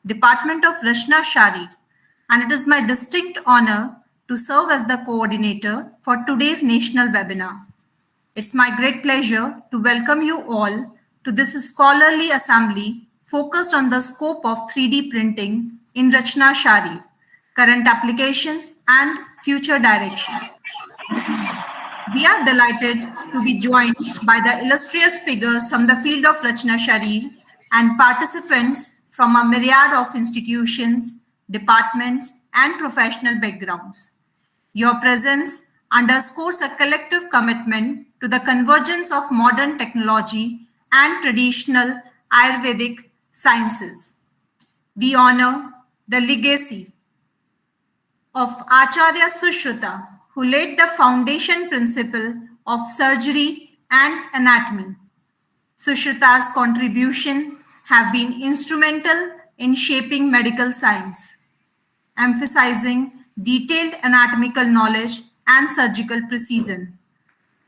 Department of Rachana Sharir, and it is my distinct honor to serve as the coordinator for today's national webinar. It's my great pleasure to welcome you all to this scholarly assembly focused on the scope of 3D printing in Rachana Sharir, current applications and future directions. We are delighted to be joined by the illustrious figures from the field of Rachana Sharir and participants from a myriad of institutions, departments, and professional backgrounds. Your presence underscores a collective commitment to the convergence of modern technology and traditional Ayurvedic sciences. We honor the legacy of Acharya Sushruta, who laid the foundation principle of surgery and anatomy. Sushruta's contribution have been instrumental in shaping medical science, emphasizing detailed anatomical knowledge and surgical precision.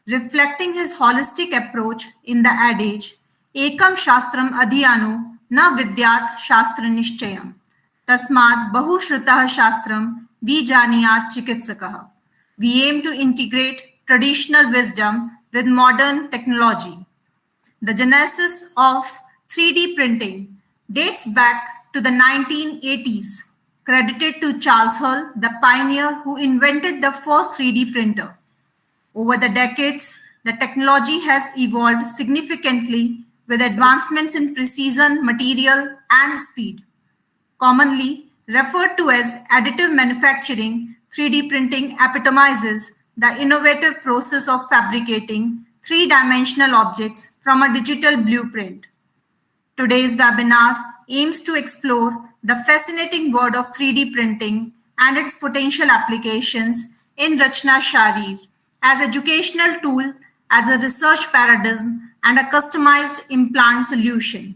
Reflecting his holistic approach in the adage, Ekam Shastram Adhyano Na Vidyat Shastra Nishchayam, Tasmad Bahushrutah Shastram Vijaniyat Chikitsakah. We aim to integrate traditional wisdom with modern technology. The genesis of 3D printing dates back to the 1980s, credited to Charles Hull, the pioneer who invented the first 3D printer. Over the decades, the technology has evolved significantly with advancements in precision, material, and speed. Commonly referred to as additive manufacturing, 3D printing epitomizes the innovative process of fabricating three-dimensional objects from a digital blueprint. Today's webinar aims to explore the fascinating world of 3D printing and its potential applications in Rachana Sharir as educational tool, as a research paradigm, and a customized implant solution.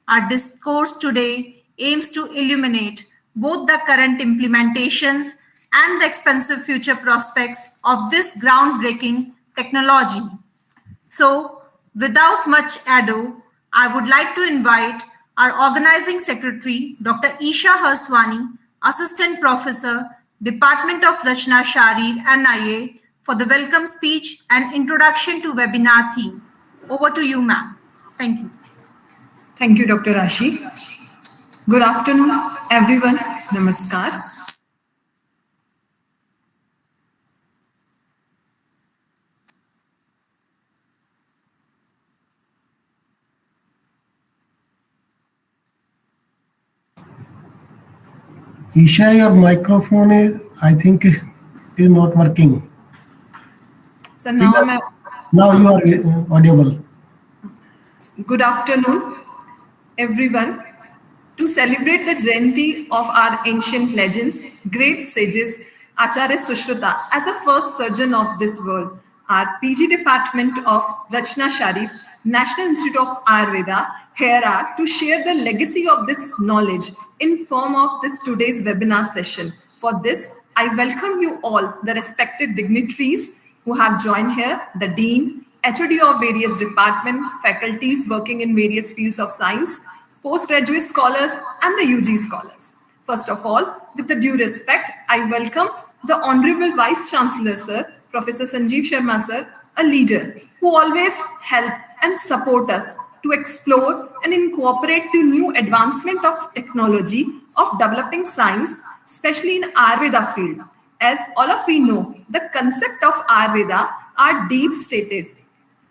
Our discourse today aims to illuminate both the current implementations and the expensive future prospects of this groundbreaking technology. So, without much ado, I would like to invite our organizing secretary, Dr. Isha Harswani, Assistant Professor, Department of Rachana Sharir, NIA, for the welcome speech and introduction to webinar theme. Over to you, ma'am. Thank you. Thank you, Dr. Rashi. Good afternoon, everyone. Namaskar. Isha, your microphone is, I think, is not working. So now you are audible. Good afternoon, everyone. To celebrate the Jayanti of our ancient legends, great sages, Acharya Sushruta, as the first surgeon of this world, our PG Department of Rachana Sharir, National Institute of Ayurveda, here are to share the legacy of this knowledge in form of this today's webinar session. For this, I welcome you all, the respected dignitaries who have joined here, the Dean, HOD of various department, faculties working in various fields of science, postgraduate scholars, and the UG scholars. First of all, with the due respect, I welcome the Honorable Vice Chancellor, Sir, Professor Sanjeev Sharma, Sir, a leader who always help and support us to explore and incorporate the new advancement of technology of developing science, especially in Ayurveda field. As all of we know, the concept of Ayurveda are deep stated.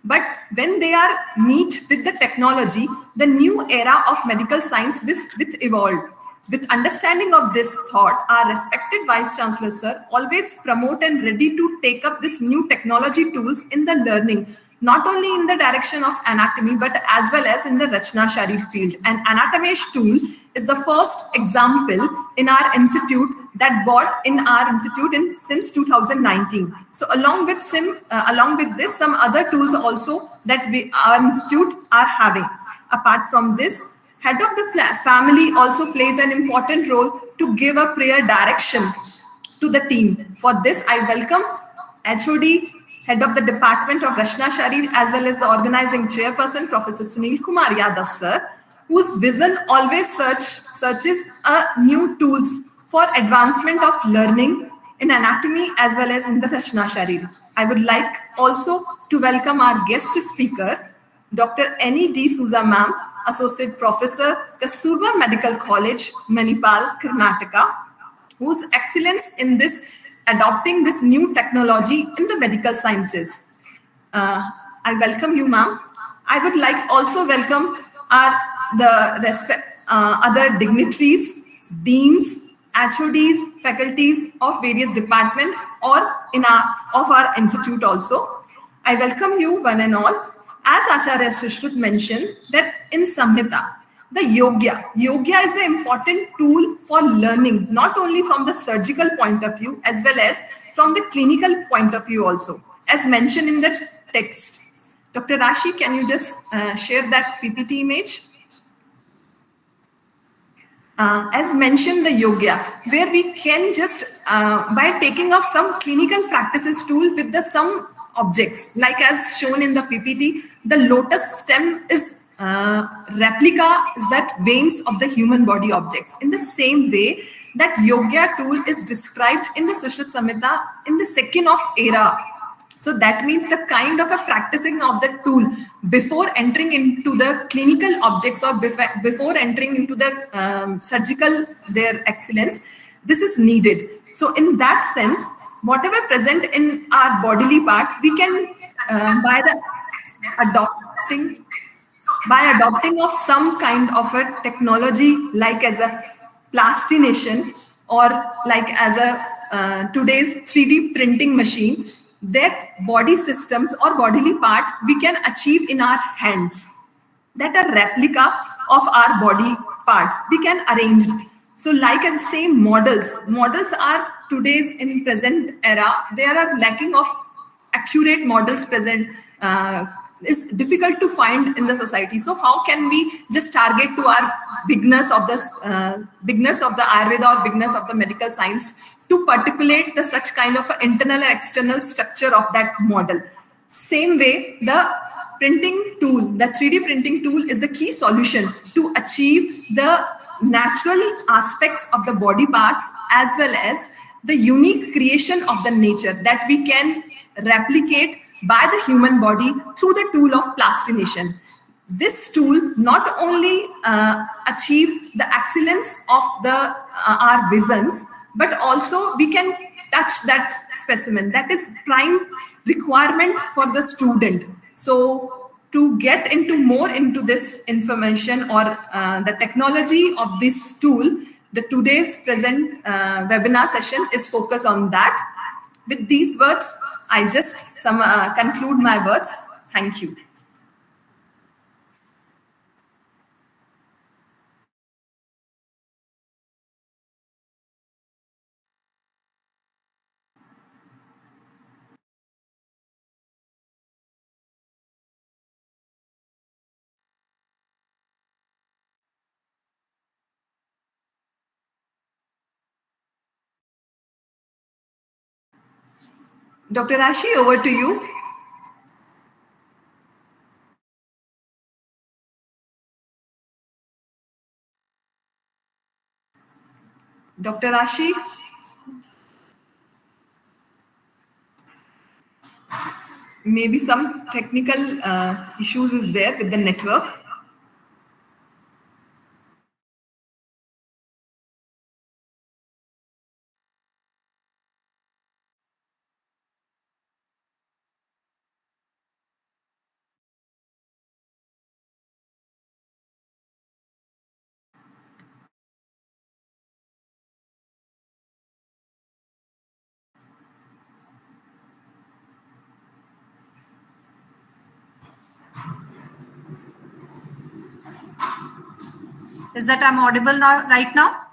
But when they are meet with the technology, the new era of medical science with evolved. With understanding of this thought, our respected Vice Chancellor, Sir, always promote and ready to take up this new technology tools in the learning, not only in the direction of anatomy, but as well as in the Rachana Sharir field. And Anatomesh tool is the first example in our institute that bought in our institute since 2019. So along with this, some other tools also that our institute are having. Apart from this, head of the family also plays an important role to give a prayer direction to the team. For this, I welcome HOD, Head of the Department of Rachana Sharir, as well as the organizing chairperson, Professor Sunil Kumar Yadav, sir, whose vision always searches new tools for advancement of learning in anatomy as well as in the Rachana Sharir. I would like also to welcome our guest speaker, Dr. Annie D. Souza ma'am, Associate Professor, Kasturba Medical College, Manipal, Karnataka, whose excellence in this adopting this new technology in the medical sciences. I welcome you, ma'am. I would like also welcome our other dignitaries, deans, HODs, faculties of various departments or in our institute also. I welcome you one and all. As Acharya Sushrut mentioned that in Samhita, the yoga is the important tool for learning, not only from the surgical point of view as well as from the clinical point of view also, as mentioned in the text. Dr. Rashi, can you just share that PPT image? As mentioned, the yoga, where we can just by taking off some clinical practices tool with the some objects, like as shown in the PPT, the lotus stem is replica is that veins of the human body objects. In the same way, that yoga tool is described in the Sushruta Samhita in the second of era. So that means the kind of a practicing of the tool before entering into the clinical objects or before entering into the surgical, their excellence, this is needed. So in that sense, whatever present in our bodily part, we can adopting by adopting of some kind of a technology like as a plastination or like as a today's 3D printing machine, that body systems or bodily part we can achieve in our hands, that a replica of our body parts we can arrange it. So like as same models are today's in present era, there are lacking of accurate models present, is difficult to find in the society. So how can we just target to our beginners of the Ayurveda or beginners of the medical science to particulate the such kind of internal and external structure of that model? Same way, the printing tool, the 3D printing tool is the key solution to achieve the natural aspects of the body parts as well as the unique creation of the nature that we can replicate by the human body through the tool of plastination. This tool not only achieve the excellence of the our visions, but also we can touch that specimen. That is prime requirement for the student. So to get into more into this information or the technology of this tool, the today's present webinar session is focused on that. With these words, I just conclude my words. Thank you. Dr. Rashi, over to you. Dr. Rashi? Maybe some technical issues is there with the network. Is that I'm audible now, right now?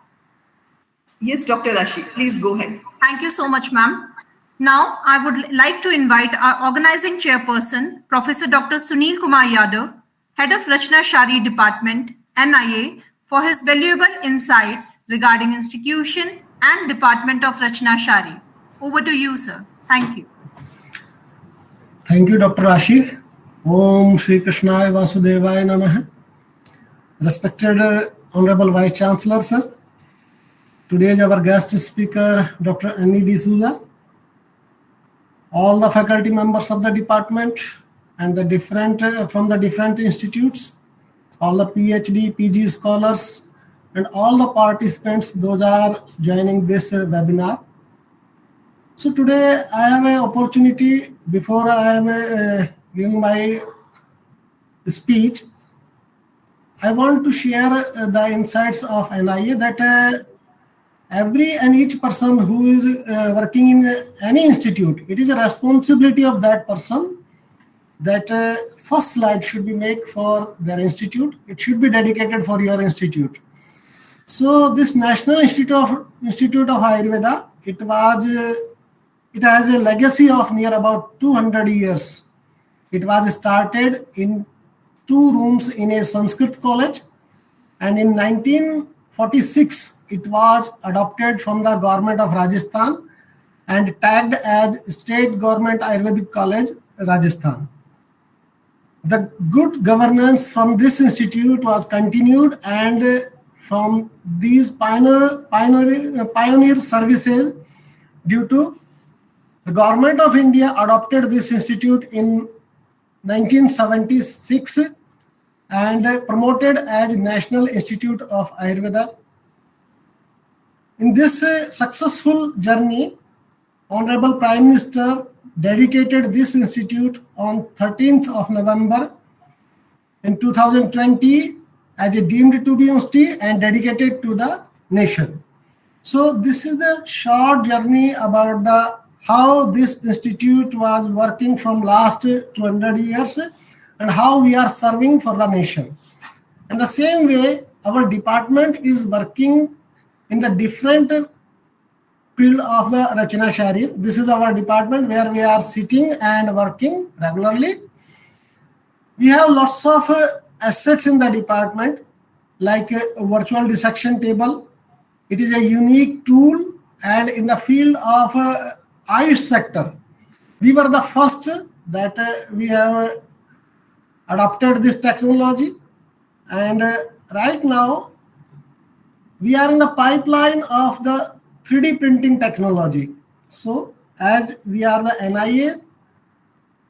Yes, Dr. Rashi, please go ahead. Thank you so much, ma'am. Now, I would like to invite our organizing chairperson, Professor Dr. Sunil Kumar Yadav, Head of Rachana Sharir Department, NIA, for his valuable insights regarding institution and Department of Rachana Sharir. Over to you, sir. Thank you. Thank you, Dr. Rashi. Om Shri Krishnaya Vasudevaya Namaha. Respected Honorable Vice Chancellor, sir. Today is our guest speaker, Dr. Annie D'Souza. All the faculty members of the department and the different from the different institutes, all the PhD, PG scholars, and all the participants, those are joining this webinar. So today I have an opportunity before I am giving my speech. I want to share the insights of NIA that every and each person who is working in any institute, it is a responsibility of that person that first slide should be made for their institute. It should be dedicated for your institute. So this National Institute of Ayurveda, it has a legacy of near about 200 years. It was started in 2 rooms in a Sanskrit college, and in 1946 it was adopted from the government of Rajasthan and tagged as State Government Ayurvedic College, Rajasthan. The good governance from this institute was continued, and from these pioneer services, due to the government of India adopted this institute in 1976 and promoted as National Institute of Ayurveda. In this successful journey, Honorable Prime Minister dedicated this institute on 13th of November in 2020 as a deemed to be university and dedicated to the nation. So this is the short journey about the how this institute was working from last 200 years and how we are serving for the nation. In the same way, our department is working in the different field of the Rachana Sharir. This is our department where we are sitting and working regularly. We have lots of assets in the department, like a virtual dissection table. It is a unique tool, and in the field of Ayush sector, we were the first that we have adopted this technology, and right now we are in the pipeline of the 3D printing technology. So as we are the NIA,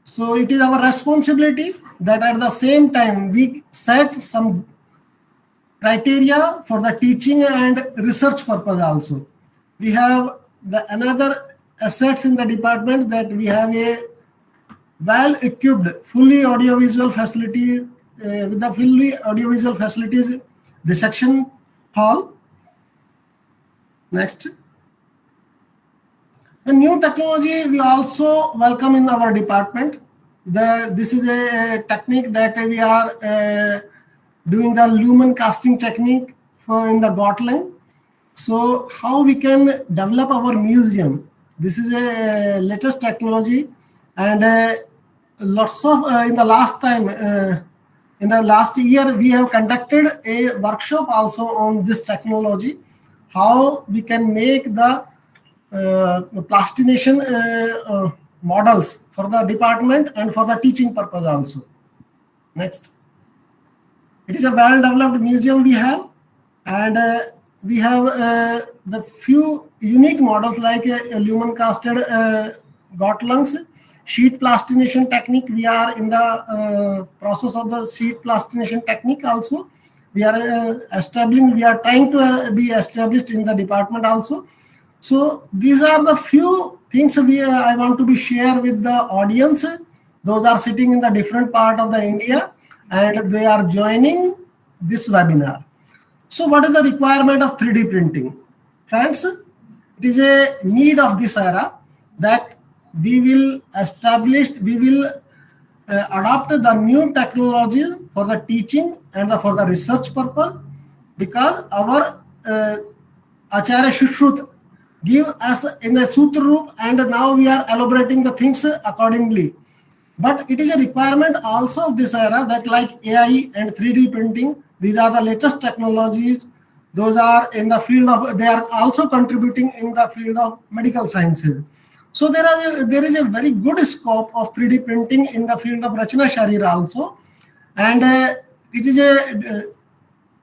so it is our responsibility that at the same time we set some criteria for the teaching and research purpose also. We have the another assets in the department that we have a well equipped fully audiovisual facility with the fully audiovisual facilities dissection hall. Next. The new technology we also welcome in our department. This is a technique that we are doing the lumen casting technique for in the Gotland. So how we can develop our museum? This is a latest technology, and lots of in the last time in the last year we have conducted a workshop also on this technology, how we can make the plastination models for the department and for the teaching purpose also. Next. It is a well-developed museum we have, and we have the few unique models like a lumen casted got lungs, sheet plastination technique. We are in the process of the sheet plastination technique also. We are establishing, we are trying to be established in the department also. So these are the few things I want to be share with the audience. Those are sitting in the different part of the India and they are joining this webinar. So what is the requirement of 3D printing? Friends, it is a need of this era that we will adopt the new technologies for the teaching and for the research purpose, because our Acharya Shushrut give us in a sutra roop, and now we are elaborating the things accordingly. But it is a requirement also of this era that like AI and 3D printing, these are the latest technologies. Those are in the field of, they are also contributing in the field of medical sciences. So there is a very good scope of 3D printing in the field of Rachana Sharir also. And it is a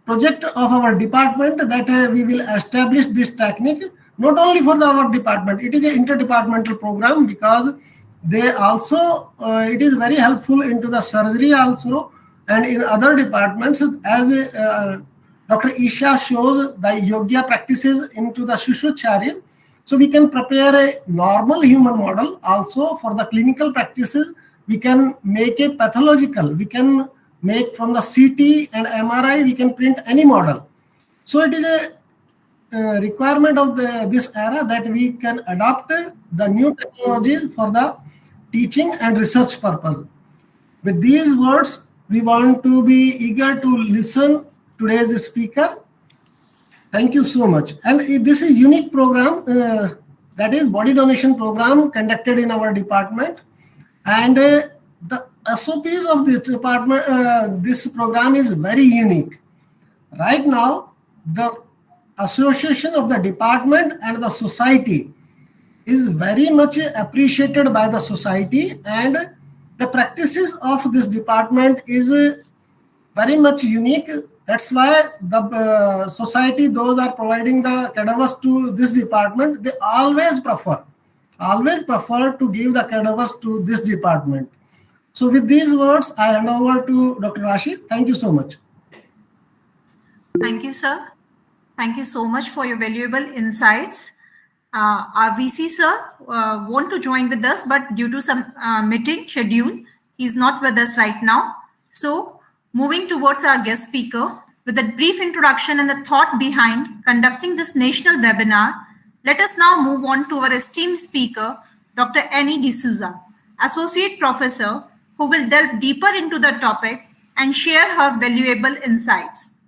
project of our department that we will establish this technique not only for our department. It is an interdepartmental program because they also it is very helpful into the surgery also and in other departments as Dr. Isha shows the yoga practices into the Sharir. So we can prepare a normal human model also for the clinical practices. We can make a pathological. We can make from the CT and MRI. We can print any model. So it is a requirement of this era that we can adopt the new technologies for the teaching and research purpose. With these words, we want to be eager to listen today's speaker. Thank you so much. And this is unique program that is body donation program conducted in our department. And the SOPs of this department, this program is very unique. Right now, the association of the department and the society is very much appreciated by the society, and the practices of this department is very much unique. That's why the society, those are providing the cadavers to this department, they always prefer to give the cadavers to this department. So with these words, I hand over to Dr. Rashi. Thank you so much. Thank you, sir. Thank you so much for your valuable insights. Our VC sir want to join with us, but due to some meeting schedule, he's not with us right now. So moving towards our guest speaker, with a brief introduction and the thought behind conducting this national webinar, let us now move on to our esteemed speaker, Dr. Annie D'Souza, Associate Professor, who will delve deeper into the topic and share her valuable insights.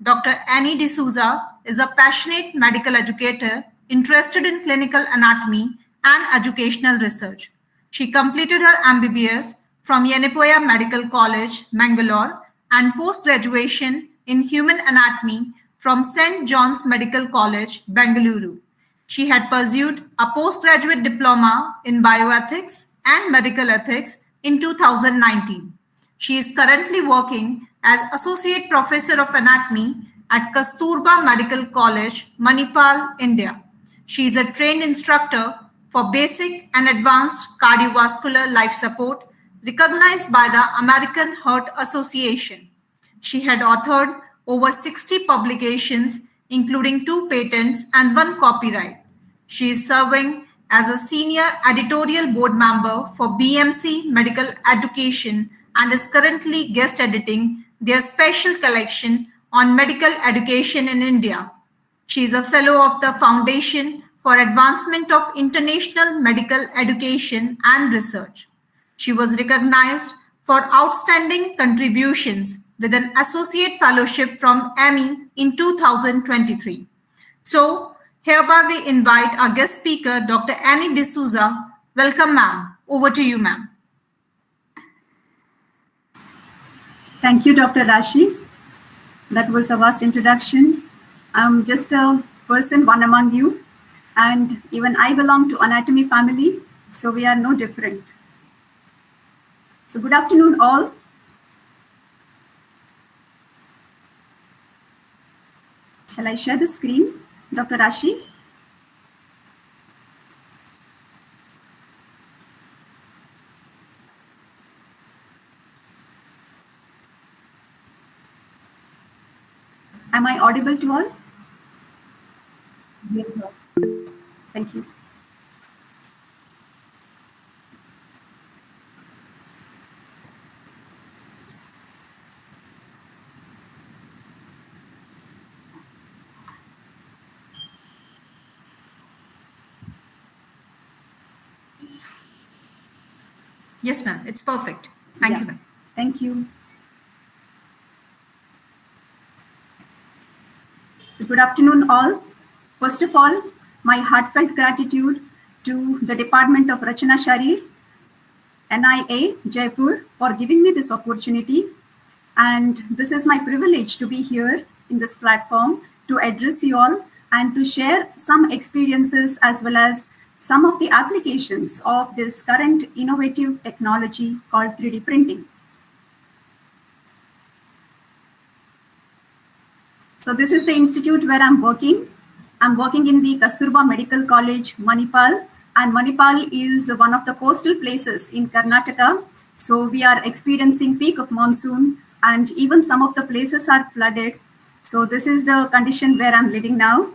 Dr. Annie D'Souza is a passionate medical educator interested in clinical anatomy and educational research. She completed her MBBS from Yenepoya Medical College, Mangalore, and post-graduation in human anatomy from St. John's Medical College, Bengaluru. She had pursued a postgraduate diploma in bioethics and medical ethics in 2019. She is currently working as Associate Professor of Anatomy at Kasturba Medical College, Manipal, India. She is a trained instructor for basic and advanced cardiovascular life support, recognized by the American Heart Association. She had authored over 60 publications, including 2 patents and 1 copyright. She is serving as a senior editorial board member for BMC Medical Education and is currently guest editing their special collection on medical education in India. She is a fellow of the Foundation for Advancement of International Medical Education and Research. She was recognized for outstanding contributions with an associate fellowship from AMI in 2023. So, hereby we invite our guest speaker, Dr. Annie D'Souza. Welcome, ma'am. Over to you, ma'am. Thank you, Dr. Rashi. That was a vast introduction. I'm just a person, one among you, and even I belong to anatomy family, so we are no different. So good afternoon, all. Shall I share the screen, Dr. Rashi? Am I audible to all? Yes, ma'am. Thank you. Yes, ma'am. It's perfect. Thank you, ma'am. Thank you. So good afternoon, all. First of all, my heartfelt gratitude to the Department of Rachana Sharir, NIA, Jaipur, for giving me this opportunity. And this is my privilege to be here in this platform to address you all and to share some experiences as well as some of the applications of this current innovative technology called 3D printing. So this is the institute where I'm working. I'm working in the Kasturba Medical College, Manipal, and Manipal is one of the coastal places in Karnataka. So we are experiencing peak of monsoon, and even some of the places are flooded. So this is the condition where I'm living now,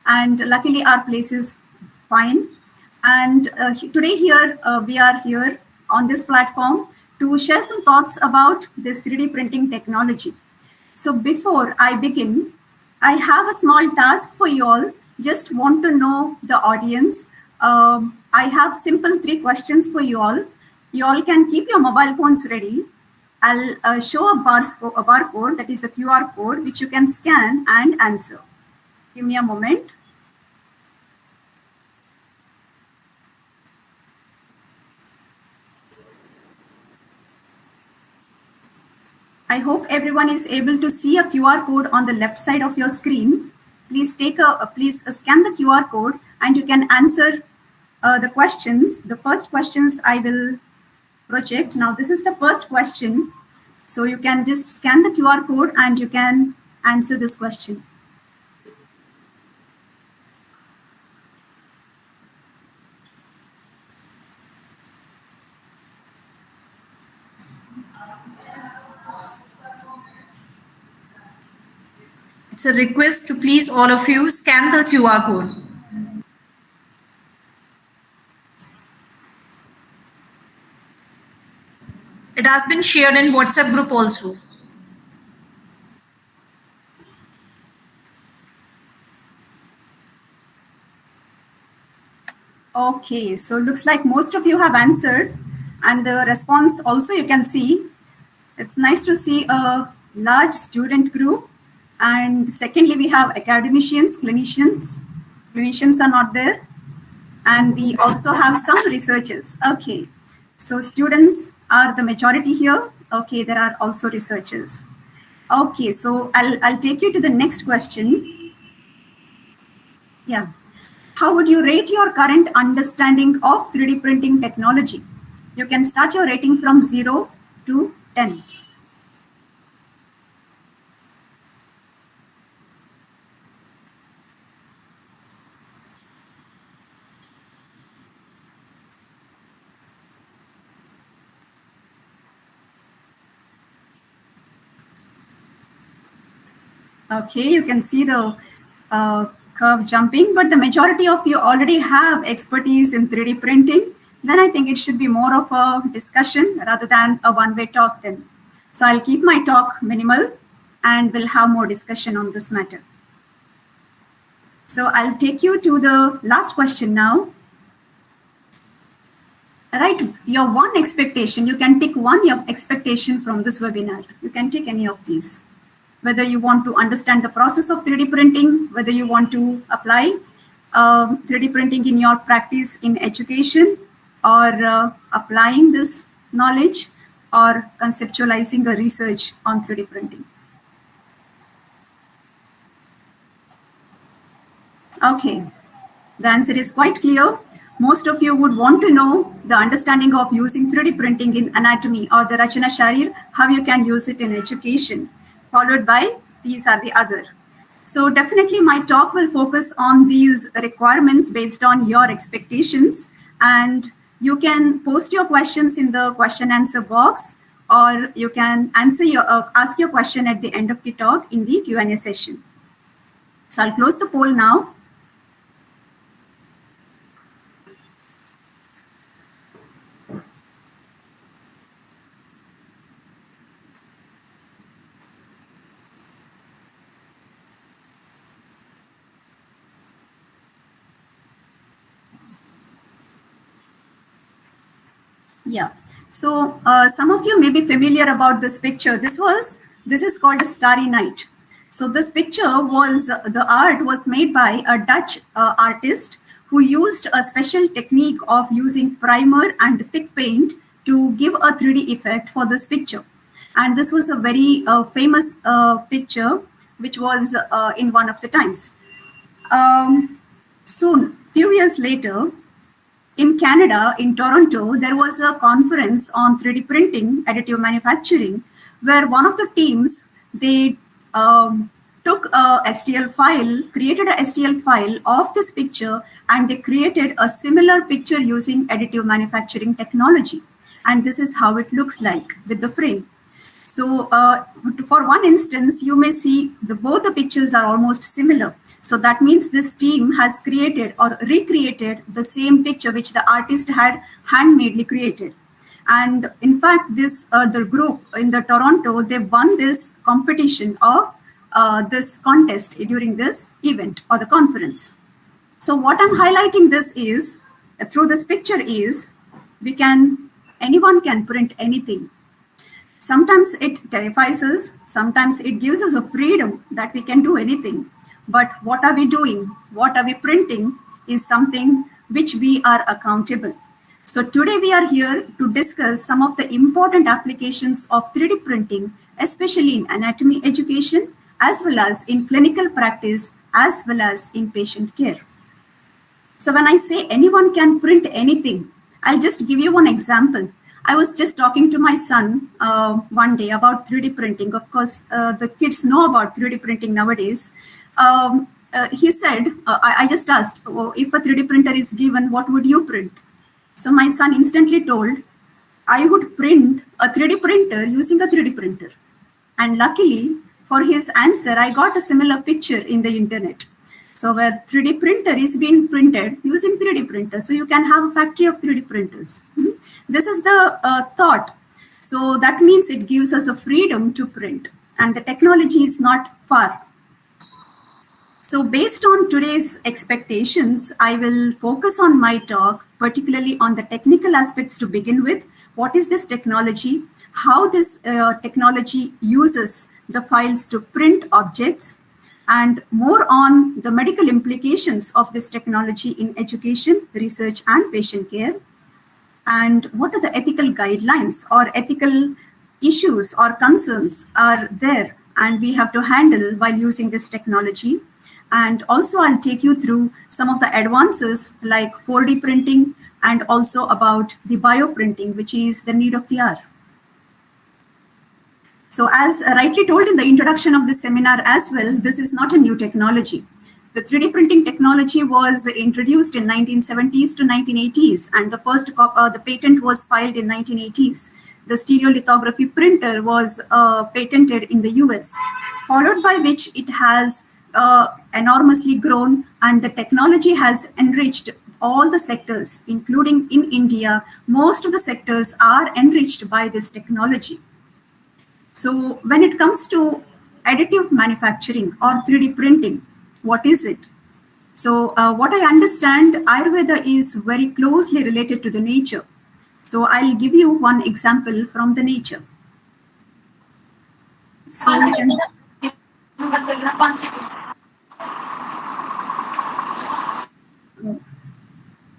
and luckily our place is fine. And today here we are here on this platform to share some thoughts about this 3D printing technology. So before I begin, I have a small task for you all. Just want to know the audience. I have simple 3 questions for you all. You all can keep your mobile phones ready. I'll show a barcode, that is a QR code, which you can scan and answer. Give me a moment. I hope everyone is able to see a QR code on the left side of your screen. Please scan the QR code and you can answer the questions. The first questions I will project. Now this is the first question. So you can just scan the QR code and you can answer this question. It's a request to please all of you scan the QR code. It has been shared in WhatsApp group also. Okay, so looks like most of you have answered, and the response also you can see. It's nice to see a large student group. And secondly, we have academicians, clinicians. Clinicians are not there. And we also have some researchers. Okay, so students are the majority here. Okay, there are also researchers. Okay, so I'll take you to the next question. Yeah. How would you rate your current understanding of 3D printing technology? You can start your rating from 0 to 10. Okay, you can see the curve jumping, but the majority of you already have expertise in 3D printing. Then I think it should be more of a discussion rather than a one-way talk then. So I'll keep my talk minimal and we'll have more discussion on this matter. So I'll take you to the last question now. Right, your one expectation, you can tick one your expectation from this webinar. You can tick any of these. Whether you want to understand the process of 3D printing, whether you want to apply 3D printing in your practice in education, or applying this knowledge, or conceptualizing a research on 3D printing. Okay, the answer is quite clear. Most of you would want to know the understanding of using 3D printing in anatomy or the Rachana Sharir, how you can use it in education, followed by these are the other. So definitely my talk will focus on these requirements based on your expectations, and you can post your questions in the question answer box, or you can ask your question at the end of the talk in the Q&A session. So I'll close the poll now. Yeah. So some of you may be familiar about this picture. This is called a Starry Night. So this picture the art was made by a Dutch artist who used a special technique of using primer and thick paint to give a 3D effect for this picture. And this was a very famous picture, which was in one of the times. Soon, few years later, in Canada, in Toronto, there was a conference on 3D printing, additive manufacturing, where one of the teams, they took took a STL file, created a STL file of this picture, and they created a similar picture using additive manufacturing technology. And this is how it looks like with the frame. So for one instance, you may see both the pictures are almost similar. So that means this team has created or recreated the same picture which the artist had handmadely created. And in fact, this the group in the Toronto, they won this competition of this contest during this event or the conference. So what I'm highlighting this is, through this picture is, anyone can print anything. Sometimes it terrifies us, sometimes it gives us a freedom that we can do anything. But what are we doing? What are we printing is something which we are accountable. So today we are here to discuss some of the important applications of 3D printing, especially in anatomy education, as well as in clinical practice, as well as in patient care. So when I say anyone can print anything, I'll just give you one example. I was just talking to my son one day about 3D printing. Of course, the kids know about 3D printing nowadays. He said, I just asked, oh, if a 3D printer is given, what would you print? So my son instantly told, I would print a 3D printer using a 3D printer. And luckily for his answer, I got a similar picture in the internet. So where 3D printer is being printed using 3D printer. So you can have a factory of 3D printers. This is the thought. So that means it gives us a freedom to print. And the technology is not far. So based on today's expectations, I will focus on my talk, particularly on the technical aspects to begin with. What is this technology? How this technology uses the files to print objects, and more on the medical implications of this technology in education, research, and patient care. And what are the ethical guidelines or ethical issues or concerns are there and we have to handle while using this technology. And also I'll take you through some of the advances like 4D printing and also about the bioprinting, which is the need of the hour. So as rightly told in the introduction of this seminar as well, this is not a new technology. The 3D printing technology was introduced in 1970s to 1980s, and the patent was filed in 1980s. The stereolithography printer was patented in the US, followed by which it has enormously grown, and the technology has enriched all the sectors, including in India. Most of the sectors are enriched by this technology. So when it comes to additive manufacturing or 3D printing, what is it? So what I understand, Ayurveda is very closely related to the nature. So I'll give you one example from the nature. So you can...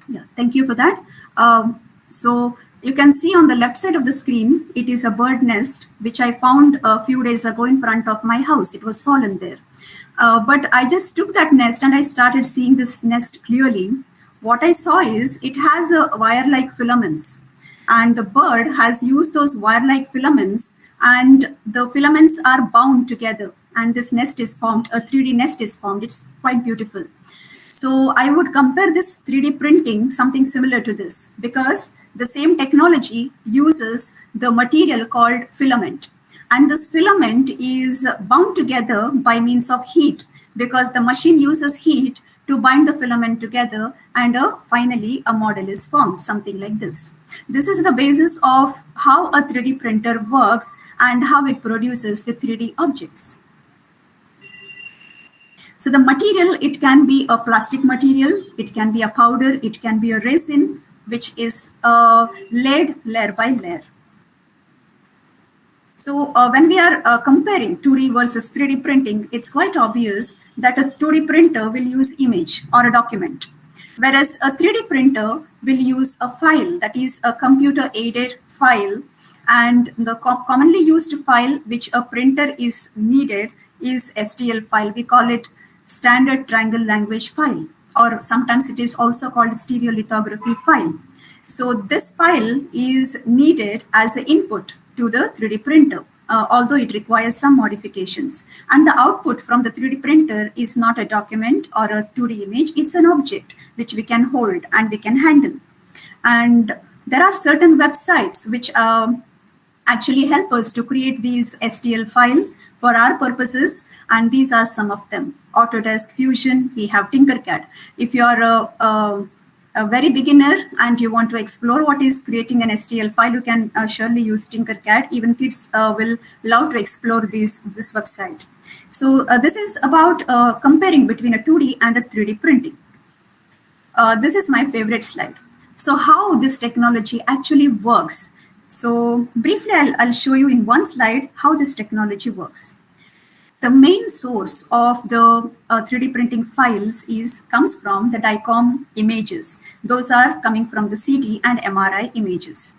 Yeah, thank you for that. So you can see on the left side of the screen, it is a bird nest, which I found a few days ago in front of my house. It was fallen there. But I just took that nest and I started seeing this nest clearly. What I saw is it has a wire-like filaments, and the bird has used those wire-like filaments, and the filaments are bound together, and this nest is formed, a 3D nest is formed. It's quite beautiful. So I would compare this 3D printing something similar to this, because the same technology uses the material called filament. And this filament is bound together by means of heat, because the machine uses heat to bind the filament together, and finally a model is formed, something like this. This is the basis of how a 3D printer works and how it produces the 3D objects. So the material, it can be a plastic material, it can be a powder, it can be a resin, which is laid layer by layer. So when we are comparing 2D versus 3D printing, it's quite obvious that a 2D printer will use image or a document, whereas a 3D printer will use a file, that is a computer-aided file. And the commonly used file which a printer is needed is STL file. We call it standard triangle language file, or sometimes it is also called stereolithography file. So this file is needed as an input to the 3D printer. although it requires some modifications. And the output from the 3D printer is not a document or a 2D image, it's an object which we can hold and we can handle. And there are certain websites which actually help us to create these STL files for our purposes, and these are some of them. Autodesk Fusion, we have Tinkercad. If you are a very beginner and you want to explore what is creating an STL file, you can surely use Tinkercad. Even kids will love to explore this website. So this is about comparing between a 2D and a 3D printing. This is my favorite slide. So how this technology actually works. So briefly, I'll show you in one slide how this technology works. The main source of the 3D printing files comes from the DICOM images. Those are coming from the CT and MRI images.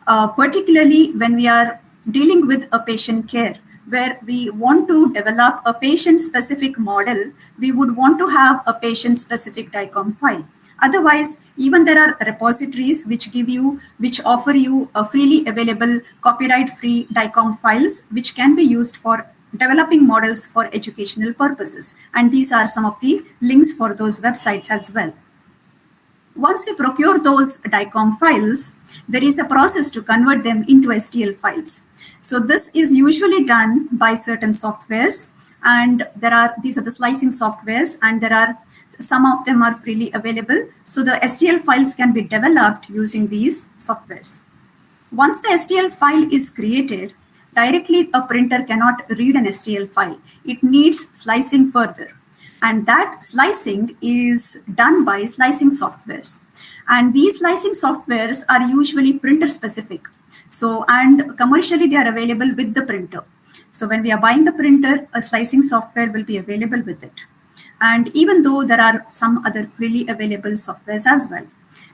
Particularly when we are dealing with a patient care, where we want to develop a patient-specific model, we would want to have a patient-specific DICOM file. Otherwise, even there are repositories which offer you a freely available copyright-free DICOM files, which can be used for developing models for educational purposes. And these are some of the links for those websites as well. Once we procure those DICOM files, there is a process to convert them into STL files. So this is usually done by certain softwares, and these are the slicing softwares, and some of them are freely available. So the STL files can be developed using these softwares. Once the STL file is created, directly a printer cannot read an STL file. It needs slicing further. And that slicing is done by slicing softwares. And these slicing softwares are usually printer specific. So, and commercially they are available with the printer. So when we are buying the printer, a slicing software will be available with it. And even though there are some other freely available softwares as well.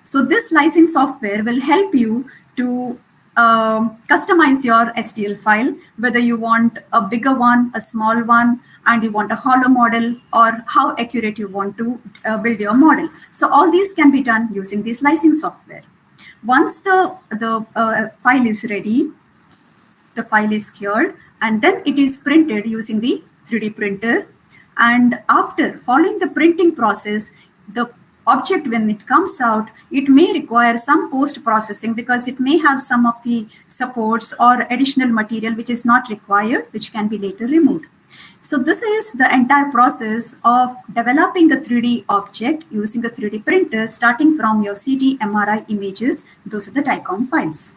So this slicing software will help you to customize your STL file, whether you want a bigger one, a small one, and you want a hollow model, or how accurate you want to build your model. So all these can be done using the slicing software. Once the file is ready, the file is cured, and then it is printed using the 3D printer. And after following the printing process, the object, when it comes out, it may require some post-processing because it may have some of the supports or additional material which is not required, which can be later removed. So this is the entire process of developing a 3D object using a 3D printer, starting from your CT, MRI images. Those are the DICOM files.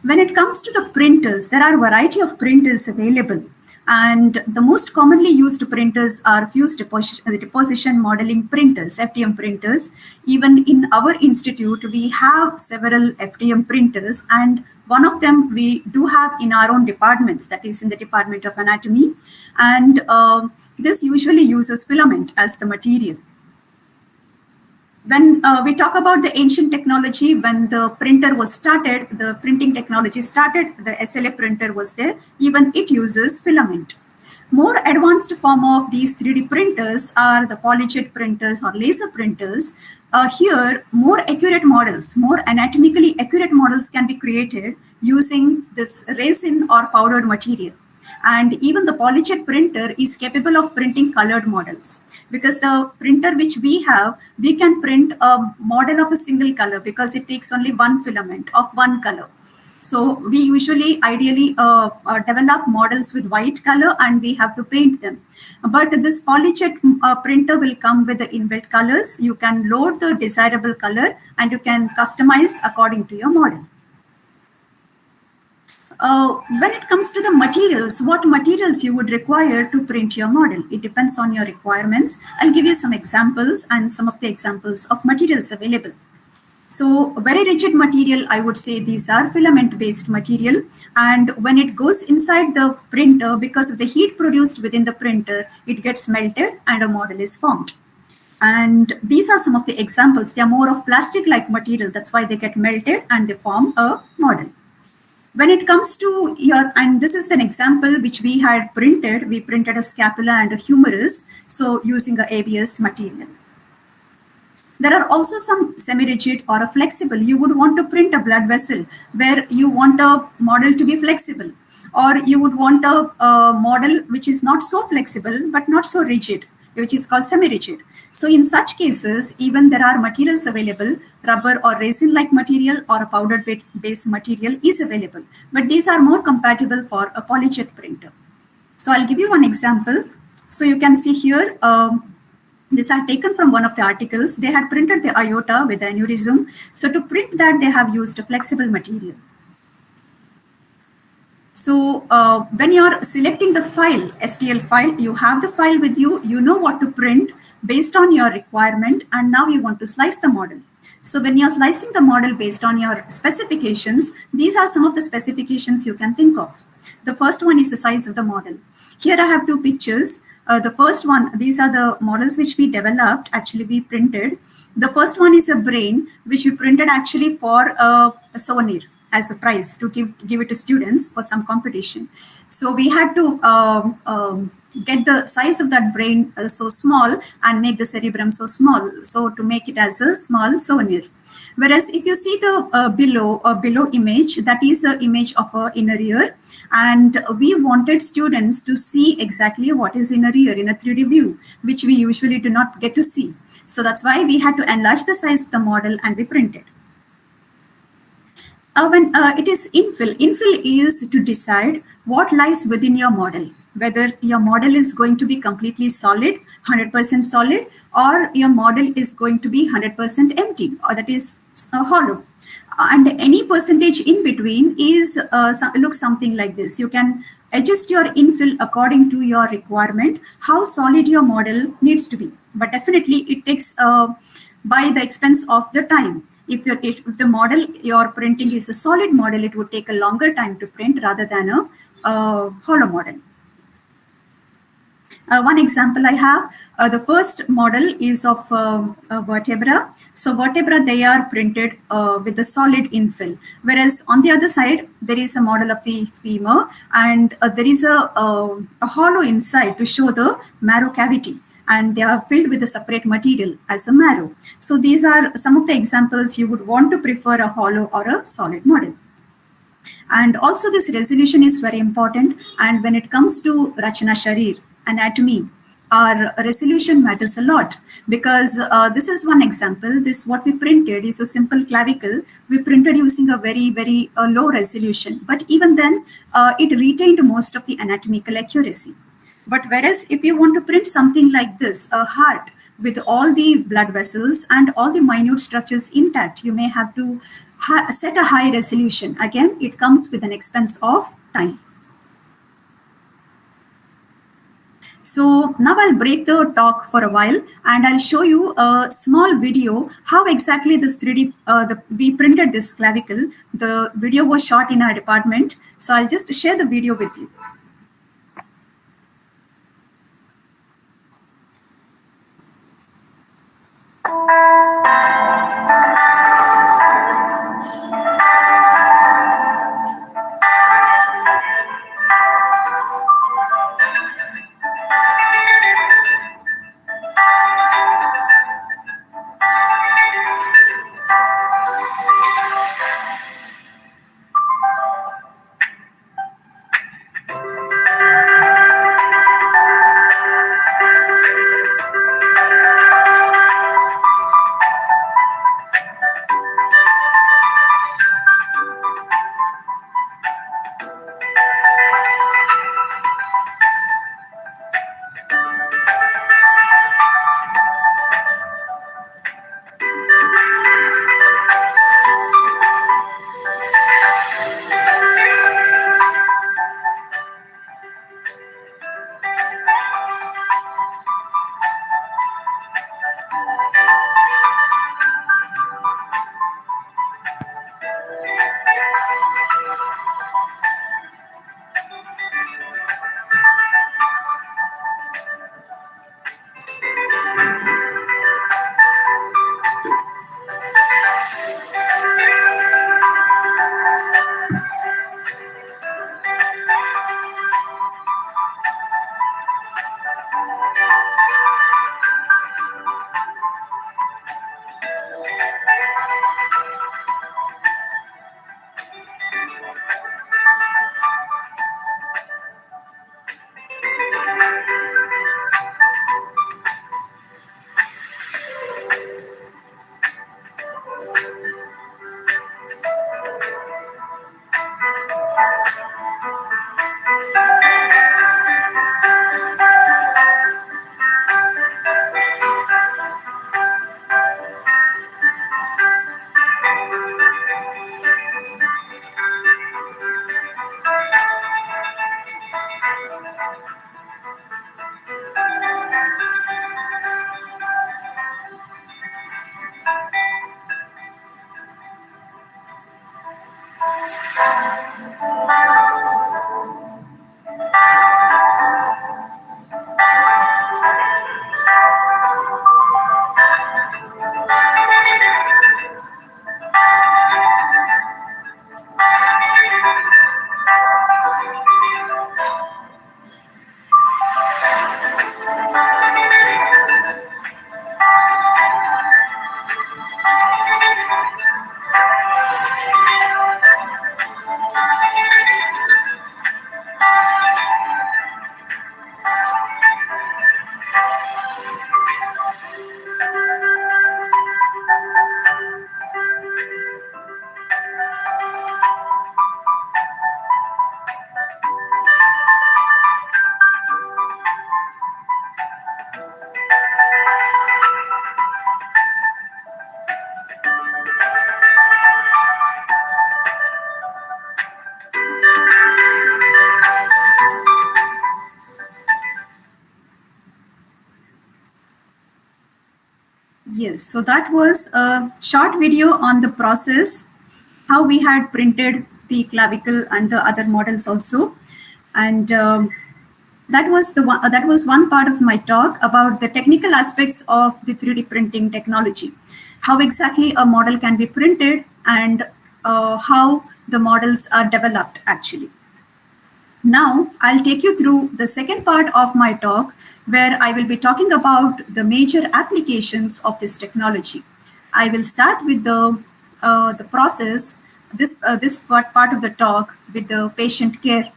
When it comes to the printers, there are a variety of printers available. And the most commonly used printers are fused deposition modeling printers, FDM printers. Even in our institute, we have several FDM printers, and one of them we do have in our own departments, that is in the Department of Anatomy. And this usually uses filament as the material. When we talk about the ancient technology, when the printer was started, the printing technology started, the SLA printer was there, even it uses filament. More advanced form of these 3D printers are the polyjet printers or laser printers. Here, more accurate models, more anatomically accurate models can be created using this resin or powdered material. And even the polyjet printer is capable of printing colored models, because the printer which we have, we can print a model of a single color because it takes only one filament of one color. So we usually ideally develop models with white color and we have to paint them. But this polyjet printer will come with the inbuilt colors. You can load the desirable color and you can customize according to your model. When it comes to the materials, what materials you would require to print your model, it depends on your requirements. I'll give you some examples and some of the examples of materials available. So very rigid material, I would say these are filament-based material. And when it goes inside the printer, because of the heat produced within the printer, it gets melted and a model is formed. And these are some of the examples. They are more of plastic-like material. That's why they get melted and they form a model. When it comes to and this is an example which we had printed. We printed a scapula and a humerus, so using a ABS material. There are also some semi-rigid or a flexible. You would want to print a blood vessel where you want a model to be flexible, or you would want a model which is not so flexible but not so rigid, which is called semi-rigid. So in such cases, even there are materials available, rubber or resin-like material or a powder-based material is available, but these are more compatible for a polyjet printer. So I'll give you one example. So you can see here, these are taken from one of the articles. They had printed the aorta with the aneurysm. So to print that, they have used a flexible material. So when you're selecting the file, STL file, you have the file with you, you know what to print based on your requirement, and now you want to slice the model. So when you're slicing the model based on your specifications, these are some of the specifications you can think of. The first one is the size of the model. Here I have two pictures. The first one, these are the models which we developed, actually we printed. The first one is a brain, which we printed actually for a souvenir as a prize to give it to students for some competition. So we had to get the size of that brain so small and make the cerebrum so small, so to make it as a small souvenir. Whereas if you see the below image, that is an image of an inner ear, and we wanted students to see exactly what is inner ear in a 3D view, which we usually do not get to see. So that's why we had to enlarge the size of the model and we printed. When it is infill is to decide what lies within your model, whether your model is going to be completely solid, 100% solid, or your model is going to be 100% empty, or that is hollow. And any percentage in between is looks something like this. You can adjust your infill according to your requirement, how solid your model needs to be. But definitely it takes by the expense of the time. If the model you're printing is a solid model, it would take a longer time to print rather than a hollow model. One example I have, the first model is of vertebra. So vertebra, they are printed with the solid infill. Whereas on the other side, there is a model of the femur, and there is a hollow inside to show the marrow cavity, and they are filled with a separate material as a marrow. So these are some of the examples you would want to prefer a hollow or a solid model. And also this resolution is very important. And when it comes to Rachana Sharir, anatomy, our resolution matters a lot, because this is one example. This what we printed is a simple clavicle. We printed using a very low resolution, but even then it retained most of the anatomical accuracy. But whereas if you want to print something like this, a heart with all the blood vessels and all the minute structures intact, you may have to set a high resolution. Again, it comes with an expense of time. So now I'll break the talk for a while and I'll show you a small video how exactly this 3D, we printed this clavicle. The video was shot in our department. So I'll just share the video with you. Yes, so that was a short video on the process, how we had printed the clavicle and the other models also. And that was one part of my talk about the technical aspects of the 3D printing technology, how exactly a model can be printed, and how the models are developed actually. Now, I'll take you through the second part of my talk, where I will be talking about the major applications of this technology. I will start with the process, this part of the talk with the patient care.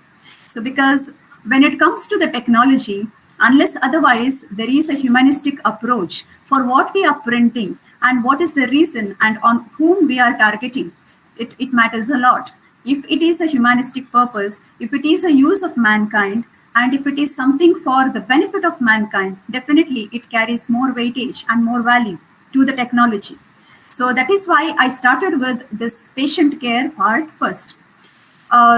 So, because when it comes to the technology, unless otherwise there is a humanistic approach for what we are printing and what is the reason and on whom we are targeting, it matters a lot. If it is a humanistic purpose, if it is a use of mankind, and if it is something for the benefit of mankind, definitely it carries more weightage and more value to the technology. So that is why I started with this patient care part first.